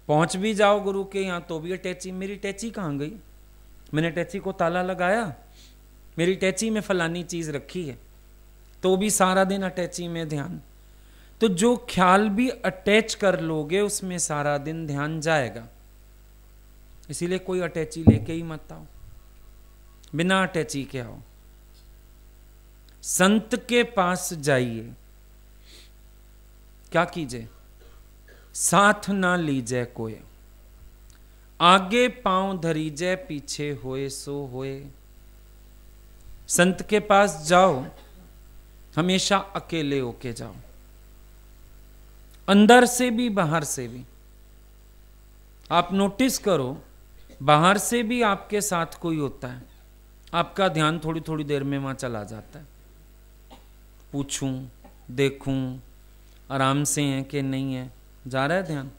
पहुंच भी जाओ गुरु के यहां तो भी अटैची। मेरी टैची कहां गई, मैंने टैची को ताला लगाया, मेरी टैची में फलानी चीज रखी है, तो भी सारा दिन अटैची में ध्यान। तो जो ख्याल भी अटैच कर लोगे उसमें सारा दिन ध्यान जाएगा। इसीलिए कोई अटैची लेके ही मत आओ, बिना अटैची के आओ। संत के पास जाइए, क्या कीजिए, साथ ना लीजिए कोई, आगे पांव धरीजे पीछे होए सो होए। संत के पास जाओ, हमेशा अकेले होके जाओ, अंदर से भी बाहर से भी। आप नोटिस करो, बाहर से भी आपके साथ कोई होता है, आपका ध्यान थोड़ी थोड़ी देर में वहां चला जाता है। पूछूं, देखूं, आराम से है कि नहीं है, जा रहा है ध्यान।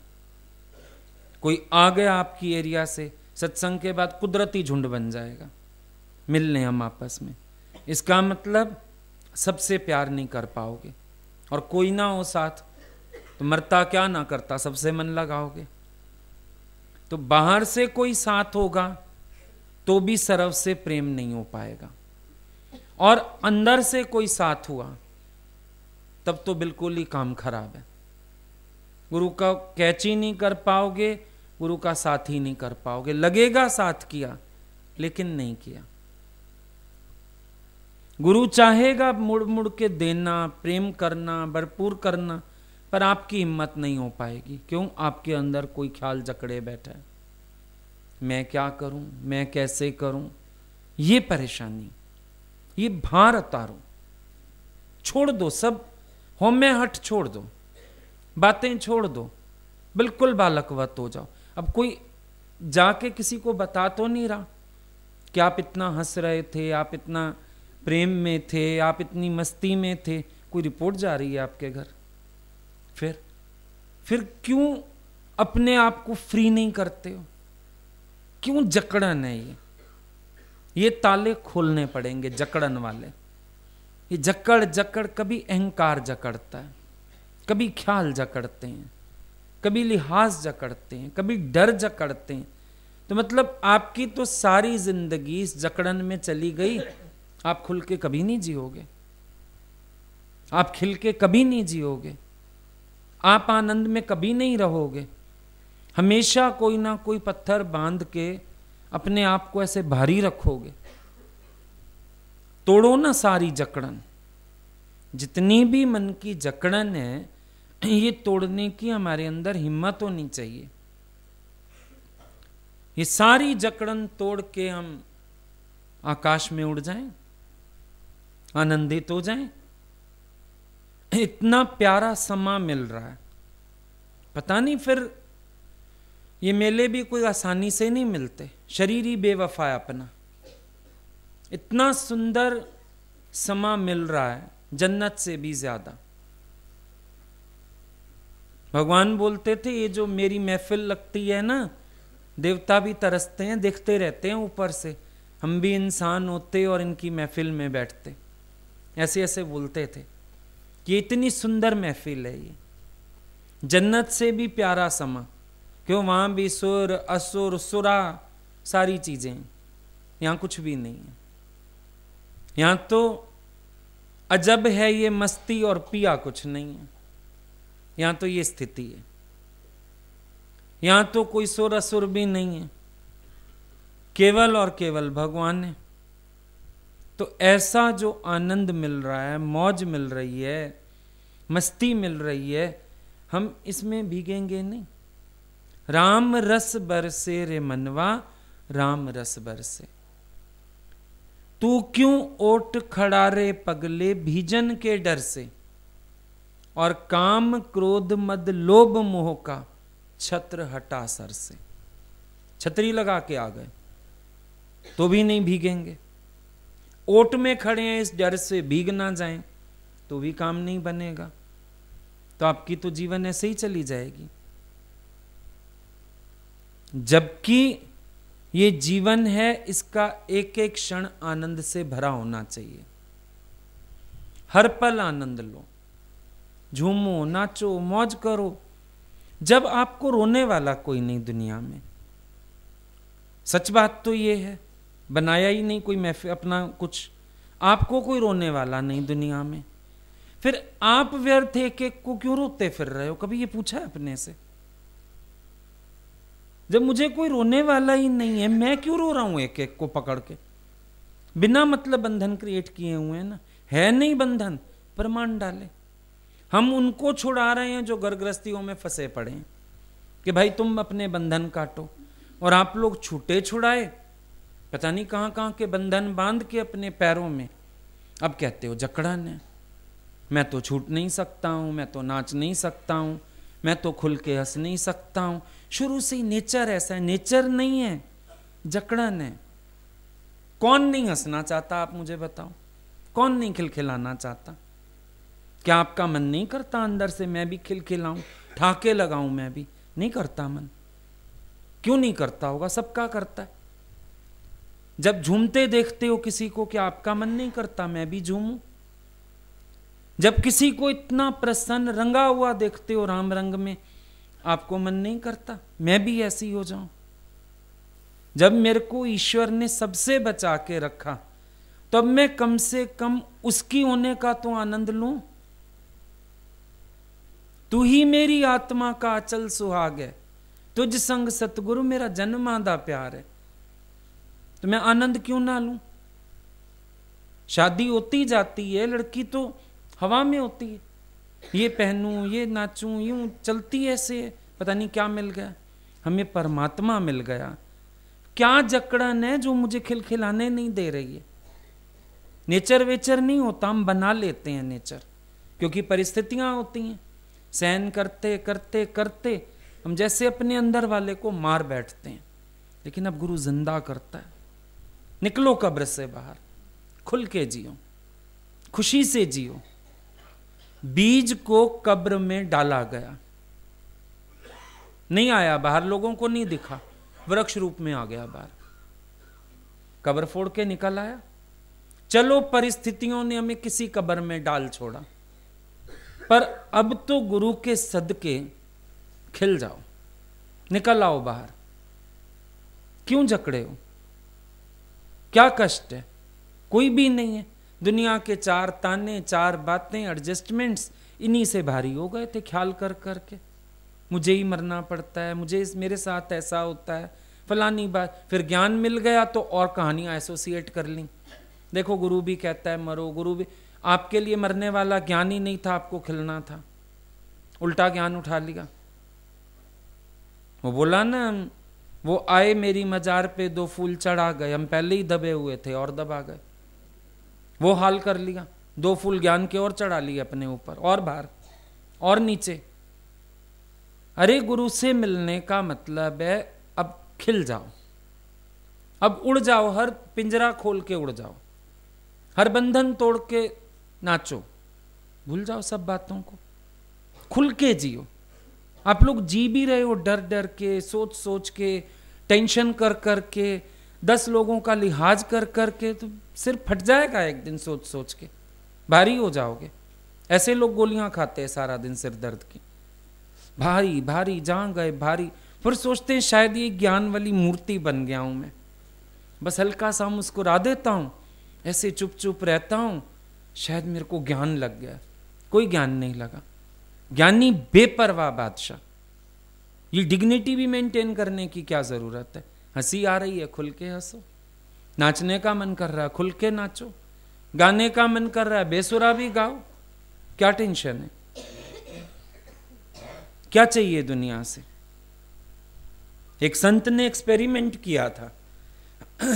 कोई आ गया आपकी एरिया से, सत्संग के बाद कुदरती झुंड बन जाएगा, मिल लें हम आपस में। इसका मतलब सबसे प्यार नहीं कर पाओगे, और कोई ना हो साथ तो मरता क्या ना करता, सबसे मन लगाओगे। तो बाहर से कोई साथ होगा तो भी सर्व से प्रेम नहीं हो पाएगा, और अंदर से कोई साथ हुआ तब तो बिल्कुल ही काम खराब है। गुरु का कैच ही नहीं कर पाओगे, गुरु का साथ ही नहीं कर पाओगे। लगेगा साथ किया, लेकिन नहीं किया। गुरु चाहेगा मुड़ मुड़ के देना, प्रेम करना, भरपूर करना, पर आपकी हिम्मत नहीं हो पाएगी। क्यों? आपके अंदर कोई ख्याल जकड़े बैठा है, मैं क्या करूं, मैं कैसे करूं। ये परेशानी, ये भार उतारो, छोड़ दो सब, होमे हट छोड़ दो, बातें छोड़ दो, बिल्कुल बालकवत हो जाओ। अब कोई जाके किसी को बता तो नहीं रहा कि आप इतना हंस रहे थे, आप इतना प्रेम में थे, आप इतनी मस्ती में थे। कोई रिपोर्ट जा रही है आपके घर, फिर क्यों अपने आप को फ्री नहीं करते हो? क्यों जकड़न है? ये ताले खोलने पड़ेंगे, जकड़न वाले। ये जकड़ कभी अहंकार जकड़ता है, कभी ख्याल जकड़ते हैं, कभी लिहाज जकड़ते हैं, कभी डर जकड़ते हैं। तो मतलब आपकी तो सारी जिंदगी इस जकड़न में चली गई। आप खुल के कभी नहीं जियोगे, आप खिल के कभी नहीं जियोगे, आप आनंद में कभी नहीं रहोगे। हमेशा कोई ना कोई पत्थर बांध के अपने आप को ऐसे भारी रखोगे। तोड़ो ना सारी जकड़न। जितनी भी मन की जकड़न है, ये तोड़ने की हमारे अंदर हिम्मत होनी चाहिए। ये सारी जकड़न तोड़ के हम आकाश में उड़ जाएं, आनंदित हो जाएं। इतना प्यारा समा मिल रहा है, पता नहीं फिर ये मेले भी कोई आसानी से नहीं मिलते। शरीर ही बेवफा है अपना। इतना सुंदर समा मिल रहा है, जन्नत से भी ज्यादा। भगवान बोलते थे, ये जो मेरी महफिल लगती है ना, देवता भी तरसते हैं, देखते रहते हैं ऊपर से, हम भी इंसान होते और इनकी महफिल में बैठते। ऐसे ऐसे बोलते थे कि इतनी सुंदर महफिल है ये, जन्नत से भी प्यारा समा। क्यों? वहां भी सुर, असुर, सुरा, सारी चीजें। यहां कुछ भी नहीं है। यहां तो अजब है ये मस्ती, और पिया कुछ नहीं है। यहां तो ये स्थिति है। यहां तो कोई सुर असुर भी नहीं है, केवल और केवल भगवान है। तो ऐसा जो आनंद मिल रहा है, मौज मिल रही है, मस्ती मिल रही है, हम इसमें भीगेंगे नहीं। राम रस बरसे रे मनवा, राम रस बरसे। तू क्यों ओट खड़ा रे पगले, भीजन के डर से। और काम क्रोध मद लोभ मोह का, छत्र हटा सर से। छतरी लगा के आ गए तो भी नहीं भीगेंगे। ओट में खड़े हैं इस डर से भीग ना जाएं तो भी काम नहीं बनेगा। तो आपकी तो जीवन ऐसे ही चली जाएगी। जबकि ये जीवन है, इसका एक एक क्षण आनंद से भरा होना चाहिए। हर पल आनंद लो, झूमो, नाचो, मौज करो। जब आपको रोने वाला कोई नहीं दुनिया में। सच बात तो ये है, बनाया ही नहीं कोई महफिल अपना कुछ, आपको कोई रोने वाला नहीं दुनिया में। फिर आप व्यर्थ एक एक को क्यों रोते फिर रहे हो? कभी ये पूछा है अपने से? जब मुझे कोई रोने वाला ही नहीं है, मैं क्यों रो रहा हूं एक एक को पकड़ के? बिना मतलब बंधन क्रिएट किए हुए हैं ना, है नहीं बंधन, प्रमाण डाले। हम उनको छुड़ा रहे हैं जो गर्भगृहस्थियों में फंसे पड़े हैं कि भाई तुम अपने बंधन काटो, और आप लोग छूटे छुड़ाए पता नहीं कहाँ कहाँ के बंधन बांध के अपने पैरों में, अब कहते हो जकड़न है, मैं तो छूट नहीं सकता हूँ, मैं तो नाच नहीं सकता हूँ, मैं तो खुल के हंस नहीं सकता हूँ। शुरू से ही नेचर ऐसा है, नेचर नहीं है, जकड़न है। कौन नहीं हंसना चाहता, आप मुझे बताओ, कौन नहीं खिलखिलाना चाहता? क्या आपका मन नहीं करता अंदर से मैं भी खिलखिलाऊं, ठाके लगाऊं? मैं भी नहीं करता मन। क्यों नहीं करता होगा? सबका करता है। जब झूमते देखते हो किसी को, क्या आपका मन नहीं करता मैं भी झूमूं? जब किसी को इतना प्रसन्न रंगा हुआ देखते हो राम रंग में, आपको मन नहीं करता मैं भी ऐसी हो जाऊं? जब मेरे को ईश्वर ने सबसे बचा के रखा, तब मैं कम से कम उसकी होने का तो आनंद लूं। तू ही मेरी आत्मा का अचल सुहाग है, तुझ संग सतगुरु मेरा जन्मादा प्यार है, तो मैं आनंद क्यों ना लूं? शादी होती जाती है, लड़की तो हवा में होती है, ये पहनूं, ये नाचूं, यूं चलती ऐसे है। पता नहीं क्या मिल गया हमें, परमात्मा मिल गया। क्या जकड़न है जो मुझे खिलखिलाने नहीं दे रही है? नेचर वेचर नहीं होता, हम बना लेते हैं नेचर, क्योंकि परिस्थितियां होती हैं। सहन करते करते करते हम जैसे अपने अंदर वाले को मार बैठते हैं। लेकिन अब गुरु जिंदा करता है, निकलो कब्र से बाहर, खुल के जियो, खुशी से जियो। बीज को कब्र में डाला गया, नहीं आया बाहर, लोगों को नहीं दिखा, वृक्ष रूप में आ गया बाहर, कब्र फोड़ के निकल आया। चलो परिस्थितियों ने हमें किसी कब्र में डाल छोड़ा, पर अब तो गुरु के सदके खिल जाओ, निकल आओ बाहर। क्यों जकड़े हो? क्या कष्ट है? कोई भी नहीं है। दुनिया के चार ताने, चार बातें, एडजस्टमेंट्स, इन्हीं से भारी हो गए थे ख्याल कर करके। मुझे ही मरना पड़ता है, मुझे मेरे साथ ऐसा होता है, फलानी बात। फिर ज्ञान मिल गया तो और कहानियां एसोसिएट कर ली। देखो गुरु भी कहता है मरो, गुरु भी आपके लिए मरने वाला ज्ञान ही नहीं था, आपको खिलना था, उल्टा ज्ञान उठा लिया। वो बोला ना, वो आए मेरी मजार पे 2 फूल चढ़ा गए, हम पहले ही दबे हुए थे और दबा गए। वो हाल कर लिया, 2 फूल ज्ञान के और चढ़ा लिए अपने ऊपर, और बाहर और नीचे। अरे गुरु से मिलने का मतलब है अब खिल जाओ, अब उड़ जाओ, हर पिंजरा खोल के उड़ जाओ, हर बंधन तोड़ के नाचो, भूल जाओ सब बातों को, खुल के जियो। आप लोग जी भी रहे हो डर डर के, सोच सोच के, टेंशन कर कर के, 10 लोगों का लिहाज कर कर के, तो सिर फट जाएगा एक दिन सोच सोच के, भारी हो जाओगे। ऐसे लोग गोलियां खाते हैं सारा दिन सिर दर्द की, भारी भारी, जहां गए भारी। फिर सोचते हैं शायद ये ज्ञान वाली मूर्ति बन गया हूं मैं, बस हल्का सा मुस्कुरा देता हूं, ऐसे चुप चुप रहता हूं, शायद मेरे को ज्ञान लग गया। कोई ज्ञान नहीं लगा। ज्ञानी बेपरवाह बादशाह। ये डिग्निटी भी मेंटेन करने की क्या जरूरत है? हंसी आ रही है, खुल के हंसो। नाचने का मन कर रहा है, खुल के नाचो। गाने का मन कर रहा है, बेसुरा भी गाओ, क्या टेंशन है? क्या चाहिए दुनिया से? एक संत ने एक्सपेरिमेंट किया था।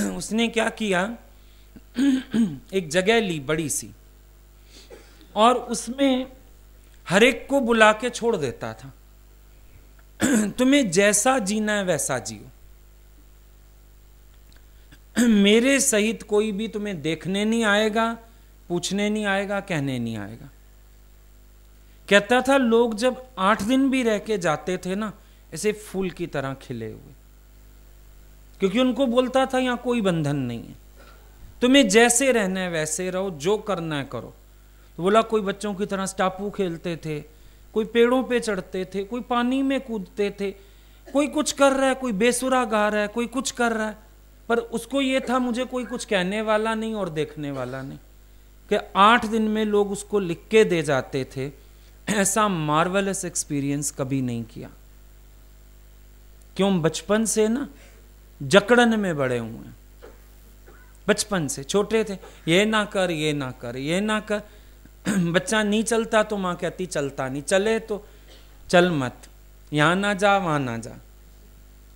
उसने क्या किया, एक जगह ली बड़ी सी, और उसमें हर एक को बुला के छोड़ देता था, तुम्हें जैसा जीना है वैसा जियो, मेरे सहित कोई भी तुम्हें देखने नहीं आएगा, पूछने नहीं आएगा, कहने नहीं आएगा। कहता था लोग जब 8 दिन भी रह के जाते थे ना, ऐसे फूल की तरह खिले हुए, क्योंकि उनको बोलता था यहां कोई बंधन नहीं है, तुम्हें जैसे रहना है वैसे रहो, जो करना है करो। तो बोला कोई बच्चों की तरह स्टापू खेलते थे, कोई पेड़ों पे चढ़ते थे, कोई पानी में कूदते थे, कोई कुछ कर रहा है, कोई बेसुरा गा रहा है, कोई कुछ कर रहा है, पर उसको ये था मुझे कोई कुछ कहने वाला नहीं और देखने वाला नहीं। कि 8 दिन में लोग उसको लिख के दे जाते थे। ऐसा मार्वलस एक्सपीरियंस कभी नहीं किया। क्यों? बचपन से ना जकड़न में बड़े हुए हैं, बचपन से छोटे थे, ये ना कर, ये ना कर, ये ना कर। बच्चा नहीं चलता तो माँ कहती चलता नहीं, चले तो चल मत, यहां ना जा, वहां ना जा,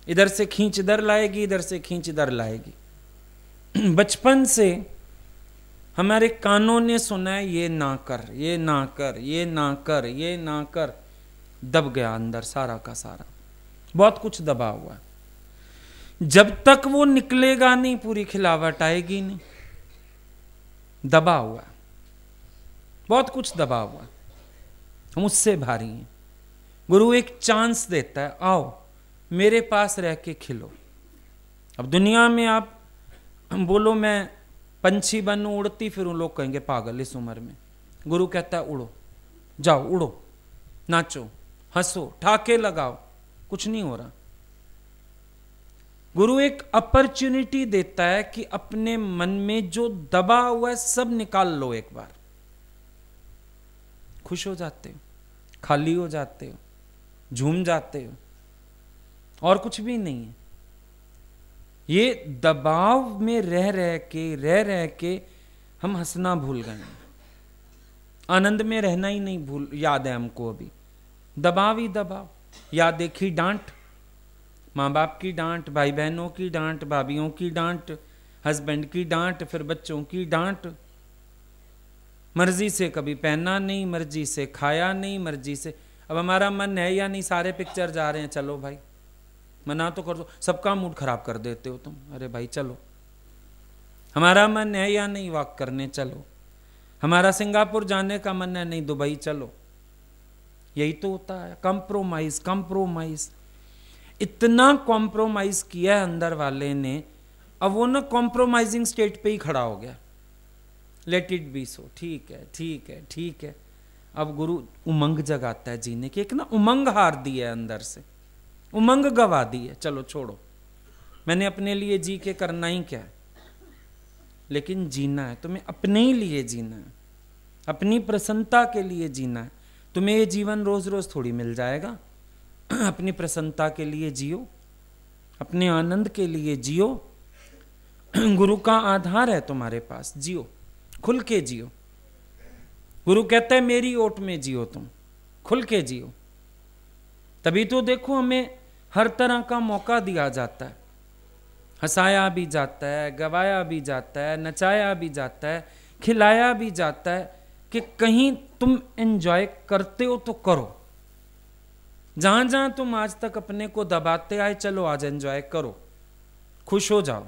इधर से खींच इधर लाएगी, इधर से खींच इधर लाएगी। बचपन से हमारे कानों ने सुना है ये ना कर, ये ना कर, ये ना कर, ये ना कर, दब गया अंदर सारा का सारा, बहुत कुछ दबा हुआ। जब तक वो निकलेगा नहीं पूरी खिलावट आएगी नहीं, दबा हुआ, बहुत कुछ दबा हुआ, हम उससे भारी हैं। गुरु एक चांस देता है, आओ मेरे पास रह के खिलो। अब दुनिया में आप बोलो मैं पंछी बनूं, उड़ती फिरूं, लोग कहेंगे पागल इस उम्र में। गुरु कहता है उड़ो, जाओ उड़ो, नाचो, हंसो, ठाके लगाओ, कुछ नहीं हो रहा। गुरु एक अपॉर्चुनिटी देता है कि अपने मन में जो दबा हुआ है सब निकाल लो एक बार, खुश हो जाते हो, खाली हो जाते हो, झूम जाते हो, और कुछ भी नहीं है। ये दबाव में रह रह के हम हंसना भूल गए, आनंद में रहना ही नहीं भूल याद है हमको। अभी दबाव ही दबाव, या देखी डांट, माँ बाप की डांट, भाई बहनों की डांट, भाभीियों की डांट, हस्बैंड की डांट, फिर बच्चों की डांट। मर्जी से कभी पहना नहीं, मर्जी से खाया नहीं, मर्जी से अब हमारा मन है या नहीं, सारे पिक्चर जा रहे हैं, चलो भाई मना तो कर दो, सबका मूड खराब कर देते हो तुम, अरे भाई चलो। हमारा मन है या नहीं वॉक करने, चलो। हमारा सिंगापुर जाने का मन है, नहीं दुबई चलो। यही तो होता है, कॉम्प्रोमाइज कॉम्प्रोमाइज, इतना कॉम्प्रोमाइज किया है अंदर वाले ने, अब वो ना कॉम्प्रोमाइजिंग स्टेट पे ही खड़ा हो गया। लेट इट बी सो, ठीक है ठीक है ठीक है। अब गुरु उमंग जगाता है जीने की, एक ना उमंग हार दी है अंदर से, उमंग गवा दी है, चलो छोड़ो, मैंने अपने लिए जी के करना ही क्या है, लेकिन जीना है तुम्हें अपने ही लिए जीना है, अपनी प्रसन्नता के लिए जीना है। तुम्हें ये जीवन रोज रोज थोड़ी मिल जाएगा, अपनी प्रसन्नता के लिए जियो, अपने आनंद के लिए जियो। गुरु का आधार है तुम्हारे पास, जियो, खुल के जियो। गुरु कहता है मेरी ओट में जियो, तुम खुल के जियो। तभी तो देखो हमें हर तरह का मौका दिया जाता है, हंसाया भी जाता है, गवाया भी जाता है, नचाया भी जाता है, खिलाया भी जाता है, कि कहीं तुम एंजॉय करते हो तो करो। जहां जहां तुम आज तक अपने को दबाते आए, चलो आज एंजॉय करो, खुश हो जाओ।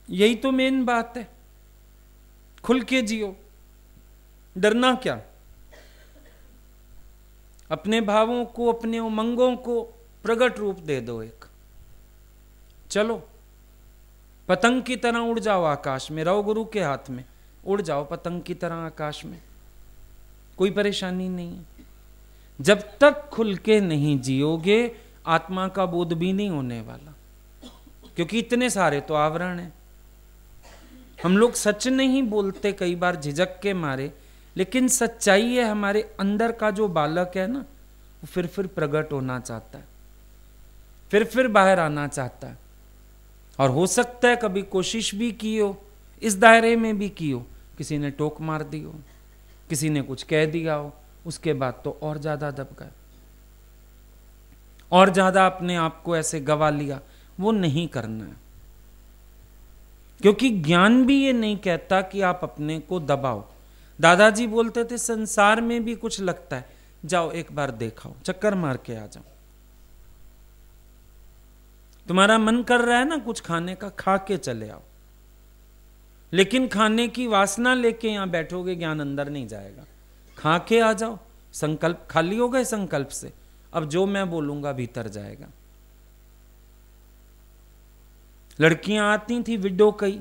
यही तो मेन बात है, खुल के जियो, डरना क्या। अपने भावों को, अपने उमंगों को प्रगट रूप दे दो एक, चलो पतंग की तरह उड़ जाओ आकाश में, रहो गुरु के हाथ में, उड़ जाओ पतंग की तरह आकाश में, कोई परेशानी नहीं है। जब तक खुल के नहीं जियोगे आत्मा का बोध भी नहीं होने वाला, क्योंकि इतने सारे तो आवरण हैं। हम लोग सच नहीं बोलते कई बार झिझक के मारे, लेकिन सच्चाई है हमारे अंदर का जो बालक है ना, वो फिर प्रकट होना चाहता है, फिर बाहर आना चाहता है। और हो सकता है कभी कोशिश भी की हो, इस दायरे में भी की हो, किसी ने टोक मार दी हो, किसी ने कुछ कह दिया हो, उसके बाद तो और ज्यादा दब गए, और ज्यादा अपने आप को ऐसे गवा लिया। वो नहीं करना है, क्योंकि ज्ञान भी ये नहीं कहता कि आप अपने को दबाओ। दादाजी बोलते थे संसार में भी कुछ लगता है, जाओ एक बार देखाओ, चक्कर मार के आ जाओ। तुम्हारा मन कर रहा है ना कुछ खाने का, खा के चले आओ, लेकिन खाने की वासना लेके यहां बैठोगे, ज्ञान अंदर नहीं जाएगा। खा के आ जाओ, संकल्प खाली हो गए संकल्प से, अब जो मैं बोलूंगा भीतर जाएगा। लड़कियां आती थी विडो कई,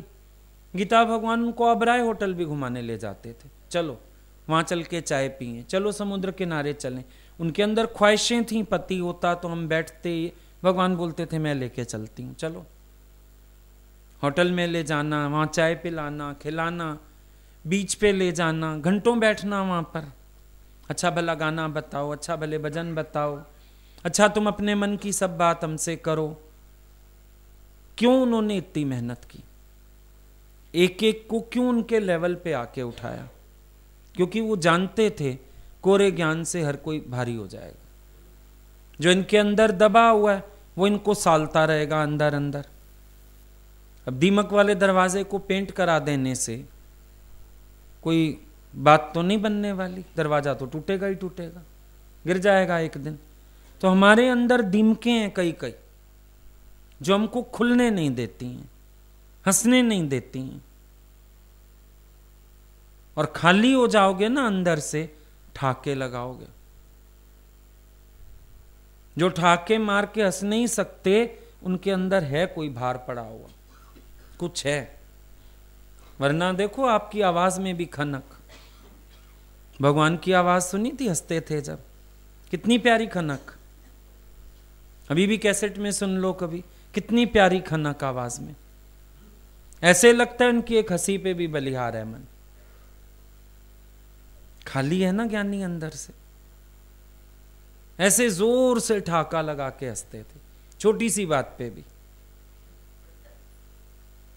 गीता भगवान उनको अबराय होटल भी घुमाने ले जाते थे, चलो वहां चल के चाय पिए, चलो समुद्र किनारे चलें। उनके अंदर ख्वाहिशें थी, पति होता तो हम बैठते, भगवान बोलते थे मैं लेके चलती हूँ, चलो होटल में ले जाना, वहां चाय पिलाना, खिलाना, बीच पे ले जाना, घंटों बैठना वहां पर, अच्छा भला गाना बताओ, अच्छा भले भजन बताओ, अच्छा तुम अपने मन की सब बात हमसे करो। क्यों उन्होंने इतनी मेहनत की, एक एक को क्यों उनके लेवल पे आके उठाया? क्योंकि वो जानते थे कोरे ज्ञान से हर कोई भारी हो जाएगा, जो इनके अंदर दबा हुआ है वो इनको सालता रहेगा अंदर अंदर। अब दीमक वाले दरवाजे को पेंट करा देने से कोई बात तो नहीं बनने वाली, दरवाजा तो टूटेगा ही टूटेगा, गिर जाएगा एक दिन। तो हमारे अंदर दीमकें हैं कई कई जो हमको खुलने नहीं देती हैं, हंसने नहीं देती हैं। और खाली हो जाओगे ना अंदर से, ठाके लगाओगे। जो ठाके मार के हंस नहीं सकते उनके अंदर है कोई भार पड़ा हुआ, कुछ है। वरना देखो आपकी आवाज में भी खनक, भगवान की आवाज सुनी थी हंसते थे जब, कितनी प्यारी खनक। अभी भी कैसेट में सुन लो कभी, कितनी प्यारी खनक आवाज में। ऐसे लगता है उनकी एक हंसी पे भी बलिहार है मन। खाली है ना ज्ञानी अंदर से, ऐसे जोर से ठाका लगा के हंसते थे छोटी सी बात पे भी।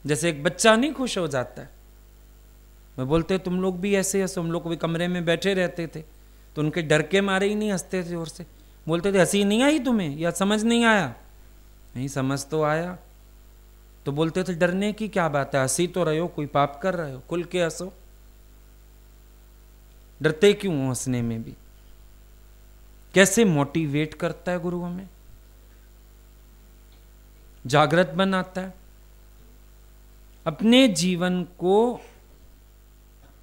जैसे एक बच्चा नहीं खुश हो जाता है, मैं बोलते तुम लोग भी ऐसे हंसो। हम लोग भी कमरे में बैठे रहते थे तो उनके डर के मारे ही नहीं हंसते थे जोर से। बोलते थे हंसी नहीं आई तुम्हें या समझ नहीं आया? नहीं, समझ तो आया। तो बोलते थे डरने की क्या बात है, हंसी तो रहे हो, कोई पाप कर रहे हो, खुल के हंसो। डरते क्यों हो हंसने में भी? कैसे मोटिवेट करता है गुरु हमें, जागृत बनाता है। अपने जीवन को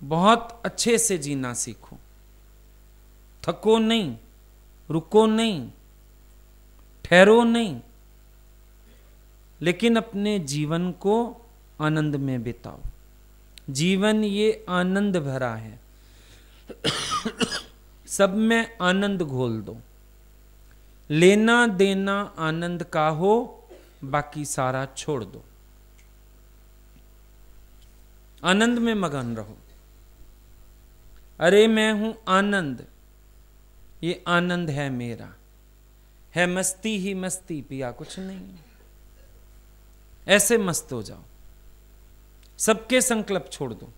बहुत अच्छे से जीना सीखो, थको नहीं, रुको नहीं, ठहरो नहीं, लेकिन अपने जीवन को आनंद में बिताओ। जीवन ये आनंद भरा है, सब में आनंद घोल दो। लेना देना आनंद का हो, बाकी सारा छोड़ दो। आनंद में मगन रहो। अरे मैं हूं आनंद, ये आनंद है मेरा, है मस्ती ही मस्ती, पिया कुछ नहीं। ऐसे मस्त हो जाओ, सबके संकल्प छोड़ दो।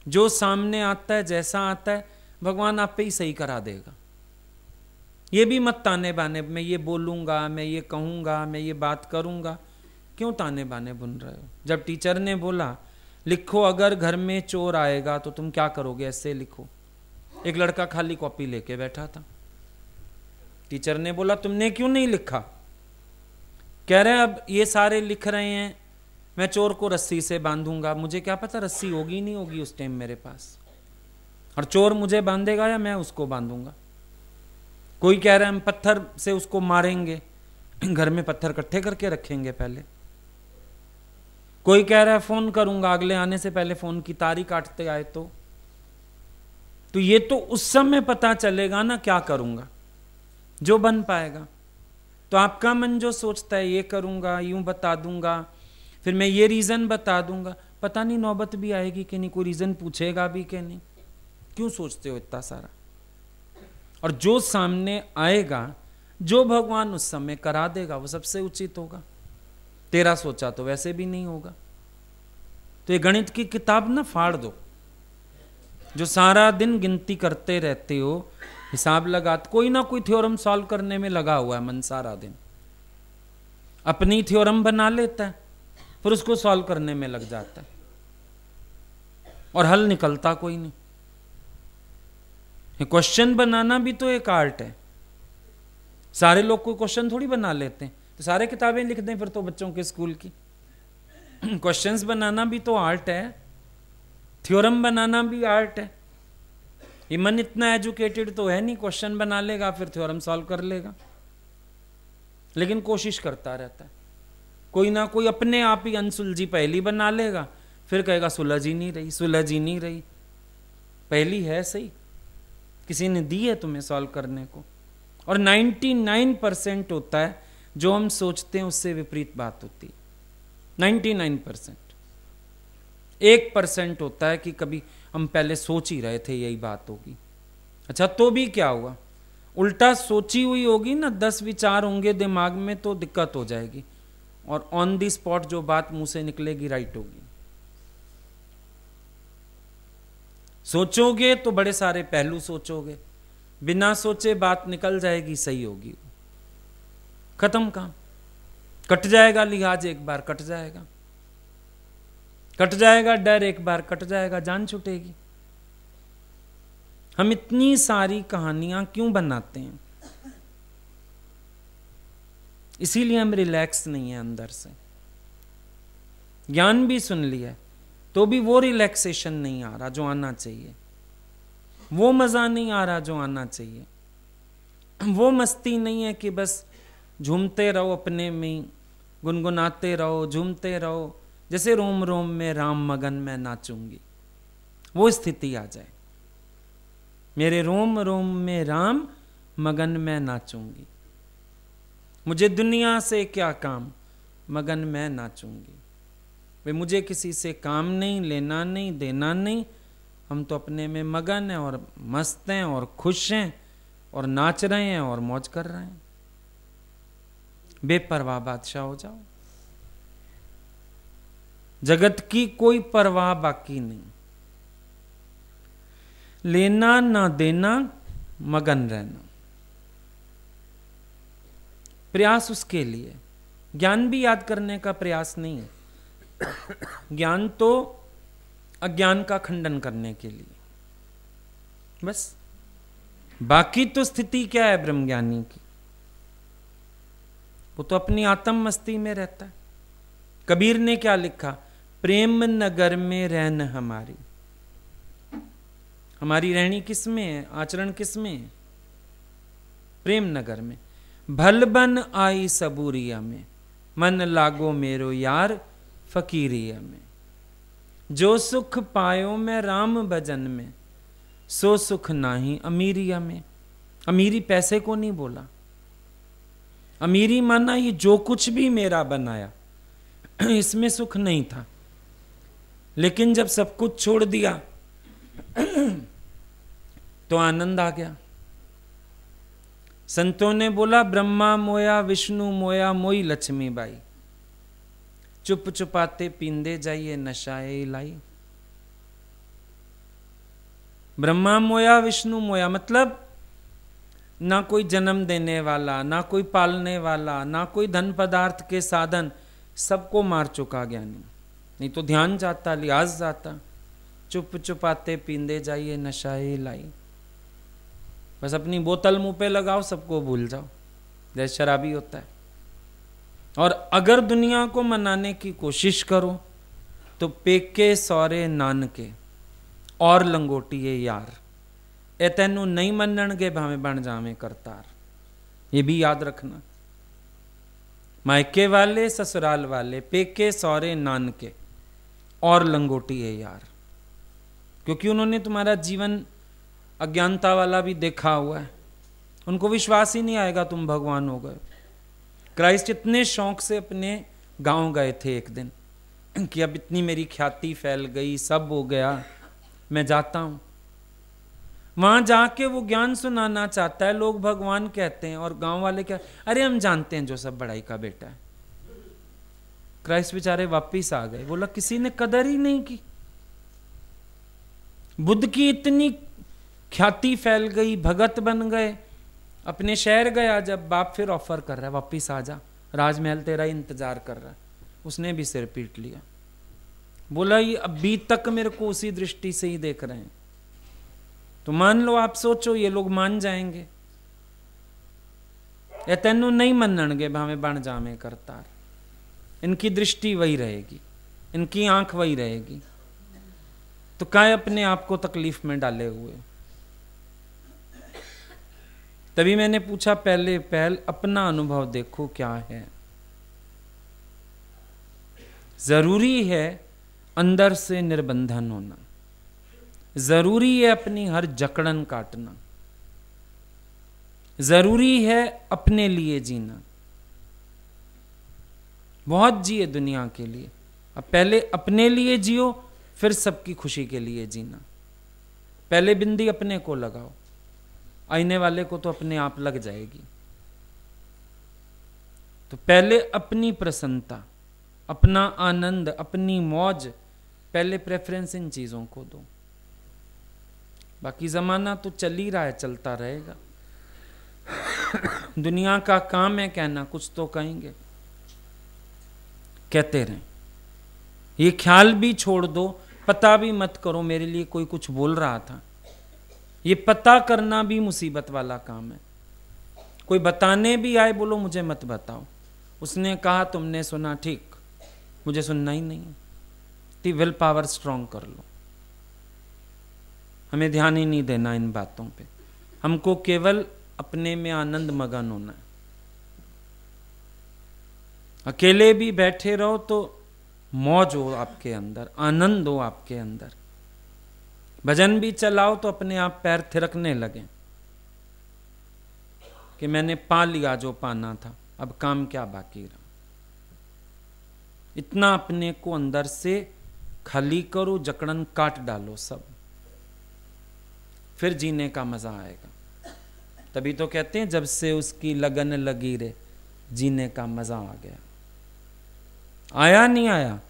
जो सामने आता है, जैसा आता है, भगवान आप पे ही सही करा देगा। ये भी मत ताने बाने, मैं ये बोलूंगा, मैं ये कहूंगा, मैं ये बात करूंगा। क्यों ताने बाने बुन रहे हो? जब टीचर ने बोला लिखो अगर घर में चोर आएगा तो तुम क्या करोगे, ऐसे लिखो। एक लड़का खाली कॉपी लेके बैठा था, टीचर ने बोला तुमने क्यों नहीं लिखा? कह रहे अब ये सारे लिख रहे हैं, मैं चोर को रस्सी से बांधूंगा। मुझे क्या पता रस्सी होगी नहीं होगी उस टाइम मेरे पास, और चोर मुझे बांधेगा या मैं उसको बांधूंगा। कोई कह रहा है हम पत्थर से उसको मारेंगे, घर में पत्थर इकट्ठे करके रखेंगे पहले। कोई कह रहा है फोन करूंगा, अगले आने से पहले फोन की तारी काटते आए तो ये तो उस समय पता चलेगा ना क्या करूंगा, जो बन पाएगा। तो आपका मन जो सोचता है ये करूंगा, यूं बता दूंगा, फिर मैं ये रीजन बता दूंगा, पता नहीं नौबत भी आएगी कि नहीं, कोई रीजन पूछेगा भी कि नहीं। क्यों सोचते हो इतना सारा? और जो सामने आएगा, जो भगवान उस समय करा देगा, वो सबसे उचित होगा। तेरा सोचा तो वैसे भी नहीं होगा। तो ये गणित की किताब ना फाड़ दो, जो सारा दिन गिनती करते रहते हो, हिसाब लगाते, कोई ना कोई थ्योरम सॉल्व करने में लगा हुआ है मन सारा दिन। अपनी थ्योरम बना लेता है, फिर उसको सॉल्व करने में लग जाता है, और हल निकलता कोई नहीं। क्वेश्चन बनाना भी तो एक आर्ट है। सारे लोग कोई क्वेश्चन थोड़ी बना लेते हैं, तो सारे किताबें लिख दें फिर तो बच्चों के स्कूल की। क्वेश्चंस बनाना भी तो आर्ट है, थ्योरम बनाना भी आर्ट है। ये मन इतना एजुकेटेड तो है नहीं, क्वेश्चन बना लेगा फिर थ्योरम सॉल्व कर लेगा, लेकिन कोशिश करता रहता है। कोई ना कोई अपने आप ही अनसुलझी पहली बना लेगा, फिर कहेगा सुलझ ही नहीं रही, सुलझ ही नहीं रही। पहली है सही, किसी ने दी है तुम्हें सॉल्व करने को। और 99% होता है जो हम सोचते हैं उससे विपरीत बात होती है। 99%। 1% होता है कि कभी हम पहले सोच ही रहे थे यही बात होगी, अच्छा तो भी क्या हुआ, उल्टा सोची हुई होगी ना, 10 विचार होंगे दिमाग में तो दिक्कत हो जाएगी, और ऑन दी स्पॉट जो बात मुंह से निकलेगी राइट होगी। सोचोगे तो बड़े सारे पहलू सोचोगे, बिना सोचे बात निकल जाएगी, सही होगी, खत्म काम, कट जाएगा लिहाज एक बार, कट जाएगा, कट जाएगा डर एक बार, कट जाएगा, जान छूटेगी। हम इतनी सारी कहानियां क्यों बनाते हैं? इसीलिए हम रिलैक्स नहीं है अंदर से। ज्ञान भी सुन लिया तो भी वो रिलैक्सेशन नहीं आ रहा जो आना चाहिए, वो मजा नहीं आ रहा जो आना चाहिए, वो मस्ती नहीं है कि बस झूमते रहो अपने में, गुनगुनाते रहो, झूमते रहो, जैसे रोम रोम में राम मगन मैं नाचूंगी। वो स्थिति आ जाए, मेरे रोम रोम में राम मगन मैं नाचूंगी, मुझे दुनिया से क्या काम, मगन मैं नाचूंगी। वे मुझे किसी से काम नहीं, लेना नहीं, देना नहीं, हम तो अपने में मगन हैं और मस्त हैं और खुश हैं और नाच रहे हैं और मौज कर रहे हैं। बेपरवाह बादशाह हो जाओ, जगत की कोई परवाह बाकी नहीं, लेना ना देना, मगन रहना। प्रयास उसके लिए, ज्ञान भी याद करने का प्रयास नहीं है। ज्ञान तो अज्ञान का खंडन करने के लिए बस। बाकी तो स्थिति क्या है ब्रह्मज्ञानी की? वो तो अपनी आत्म मस्ती में रहता है। कबीर ने क्या लिखा? प्रेम नगर में रहन हमारी। हमारी रहनी किस में है? आचरण किस में है? प्रेम नगर में। भल बन आई सबूरिया में, मन लागो मेरो यार फकीरिया में। जो सुख पायो मैं राम भजन में, सो सुख नाही अमीरिया में। अमीरी पैसे को नहीं बोला, अमीरी माना ये जो कुछ भी मेरा बनाया इसमें सुख नहीं था, लेकिन जब सब कुछ छोड़ दिया तो आनंद आ गया। संतों ने बोला ब्रह्मा मोया विष्णु मोया मोई लक्ष्मी बाई, चुप चुपाते पींदे जाइए नशाए लाई। ब्रह्मा मोया विष्णु मोया मतलब ना कोई जन्म देने वाला, ना कोई पालने वाला, ना कोई धन पदार्थ के साधन, सबको मार चुका ज्ञानी। नहीं तो ध्यान जाता, लिहाज जाता। चुप चुपाते पींदे जाइए नशाए लाई। बस अपनी बोतल मुंह पे लगाओ, सबको भूल जाओ, जैसे शराबी होता है। और अगर दुनिया को मनाने की कोशिश करो तो पेके सौरे नानके और लंगोटिए यार, ए तेनू नहीं मनणगे भावे बन जावे करतार। ये भी याद रखना। मायके वाले ससुराल वाले, पेके सौरे नानके और लंगोटिए यार, क्योंकि उन्होंने तुम्हारा जीवन अज्ञानता वाला भी देखा हुआ है। उनको विश्वास ही नहीं आएगा तुम भगवान हो गए। क्राइस्ट इतने शौक से अपने गांव गए थे एक दिन कि अब इतनी मेरी ख्याति फैल गई, सब हो गया, मैं जाता हूं। वहां जाके वो ज्ञान सुनाना चाहता है, लोग भगवान कहते हैं, और गांव वाले क्या, अरे हम जानते हैं जो सब बड़ाई का बेटा है। क्राइस्ट बेचारे वापिस आ गए। बोला किसी ने कदर ही नहीं की। बुद्ध की इतनी ख्याति फैल गई, भगत बन गए, अपने शहर गया जब, बाप फिर ऑफर कर रहा है वापिस आ जा, राजमहल तेरा इंतजार कर रहा है। उसने भी सिर पीट लिया। बोला ये अभी तक मेरे को उसी दृष्टि से ही देख रहे हैं, तो मान लो, आप सोचो ये लोग मान जाएंगे? या तेनू नहीं मनणगे भावे बन जावे करतार। इनकी दृष्टि वही रहेगी, इनकी आंख वही रहेगी, तो काय अपने आप को तकलीफ में डाले हुए। तभी मैंने पूछा पहले अपना अनुभव देखो क्या है। जरूरी है अंदर से निर्बंधन होना, जरूरी है अपनी हर जकड़न काटना, जरूरी है अपने लिए जीना। बहुत जिए दुनिया के लिए, अब पहले अपने लिए जियो, फिर सबकी खुशी के लिए जीना। पहले बिंदी अपने को लगाओ, आईने वाले को तो अपने आप लग जाएगी। तो पहले अपनी प्रसन्नता, अपना आनंद, अपनी मौज, पहले प्रेफरेंस इन चीजों को दो। बाकी जमाना तो चल ही रहा है, चलता रहेगा। दुनिया का काम है कहना, कुछ तो कहेंगे। कहते रहें। ये ख्याल भी छोड़ दो, पता भी मत करो मेरे लिए कोई कुछ बोल रहा था। ये पता करना भी मुसीबत वाला काम है। कोई बताने भी आए, बोलो मुझे मत बताओ, उसने कहा तुमने सुना, ठीक, मुझे सुनना ही नहीं। तो विल पावर स्ट्रांग कर लो। हमें ध्यान ही नहीं देना इन बातों पे, हमको केवल अपने में आनंद मगन होना है। अकेले भी बैठे रहो तो मौज हो आपके अंदर, आनंद हो आपके अंदर। भजन भी चलाओ तो अपने आप पैर थिरकने लगे कि मैंने पा लिया जो पाना था, अब काम क्या बाकी रहा। इतना अपने को अंदर से खाली करो, जकड़न काट डालो सब, फिर जीने का मजा आएगा। तभी तो कहते हैं जब से उसकी लगन लगी रे, जीने का मजा आ गया। आया नहीं आया?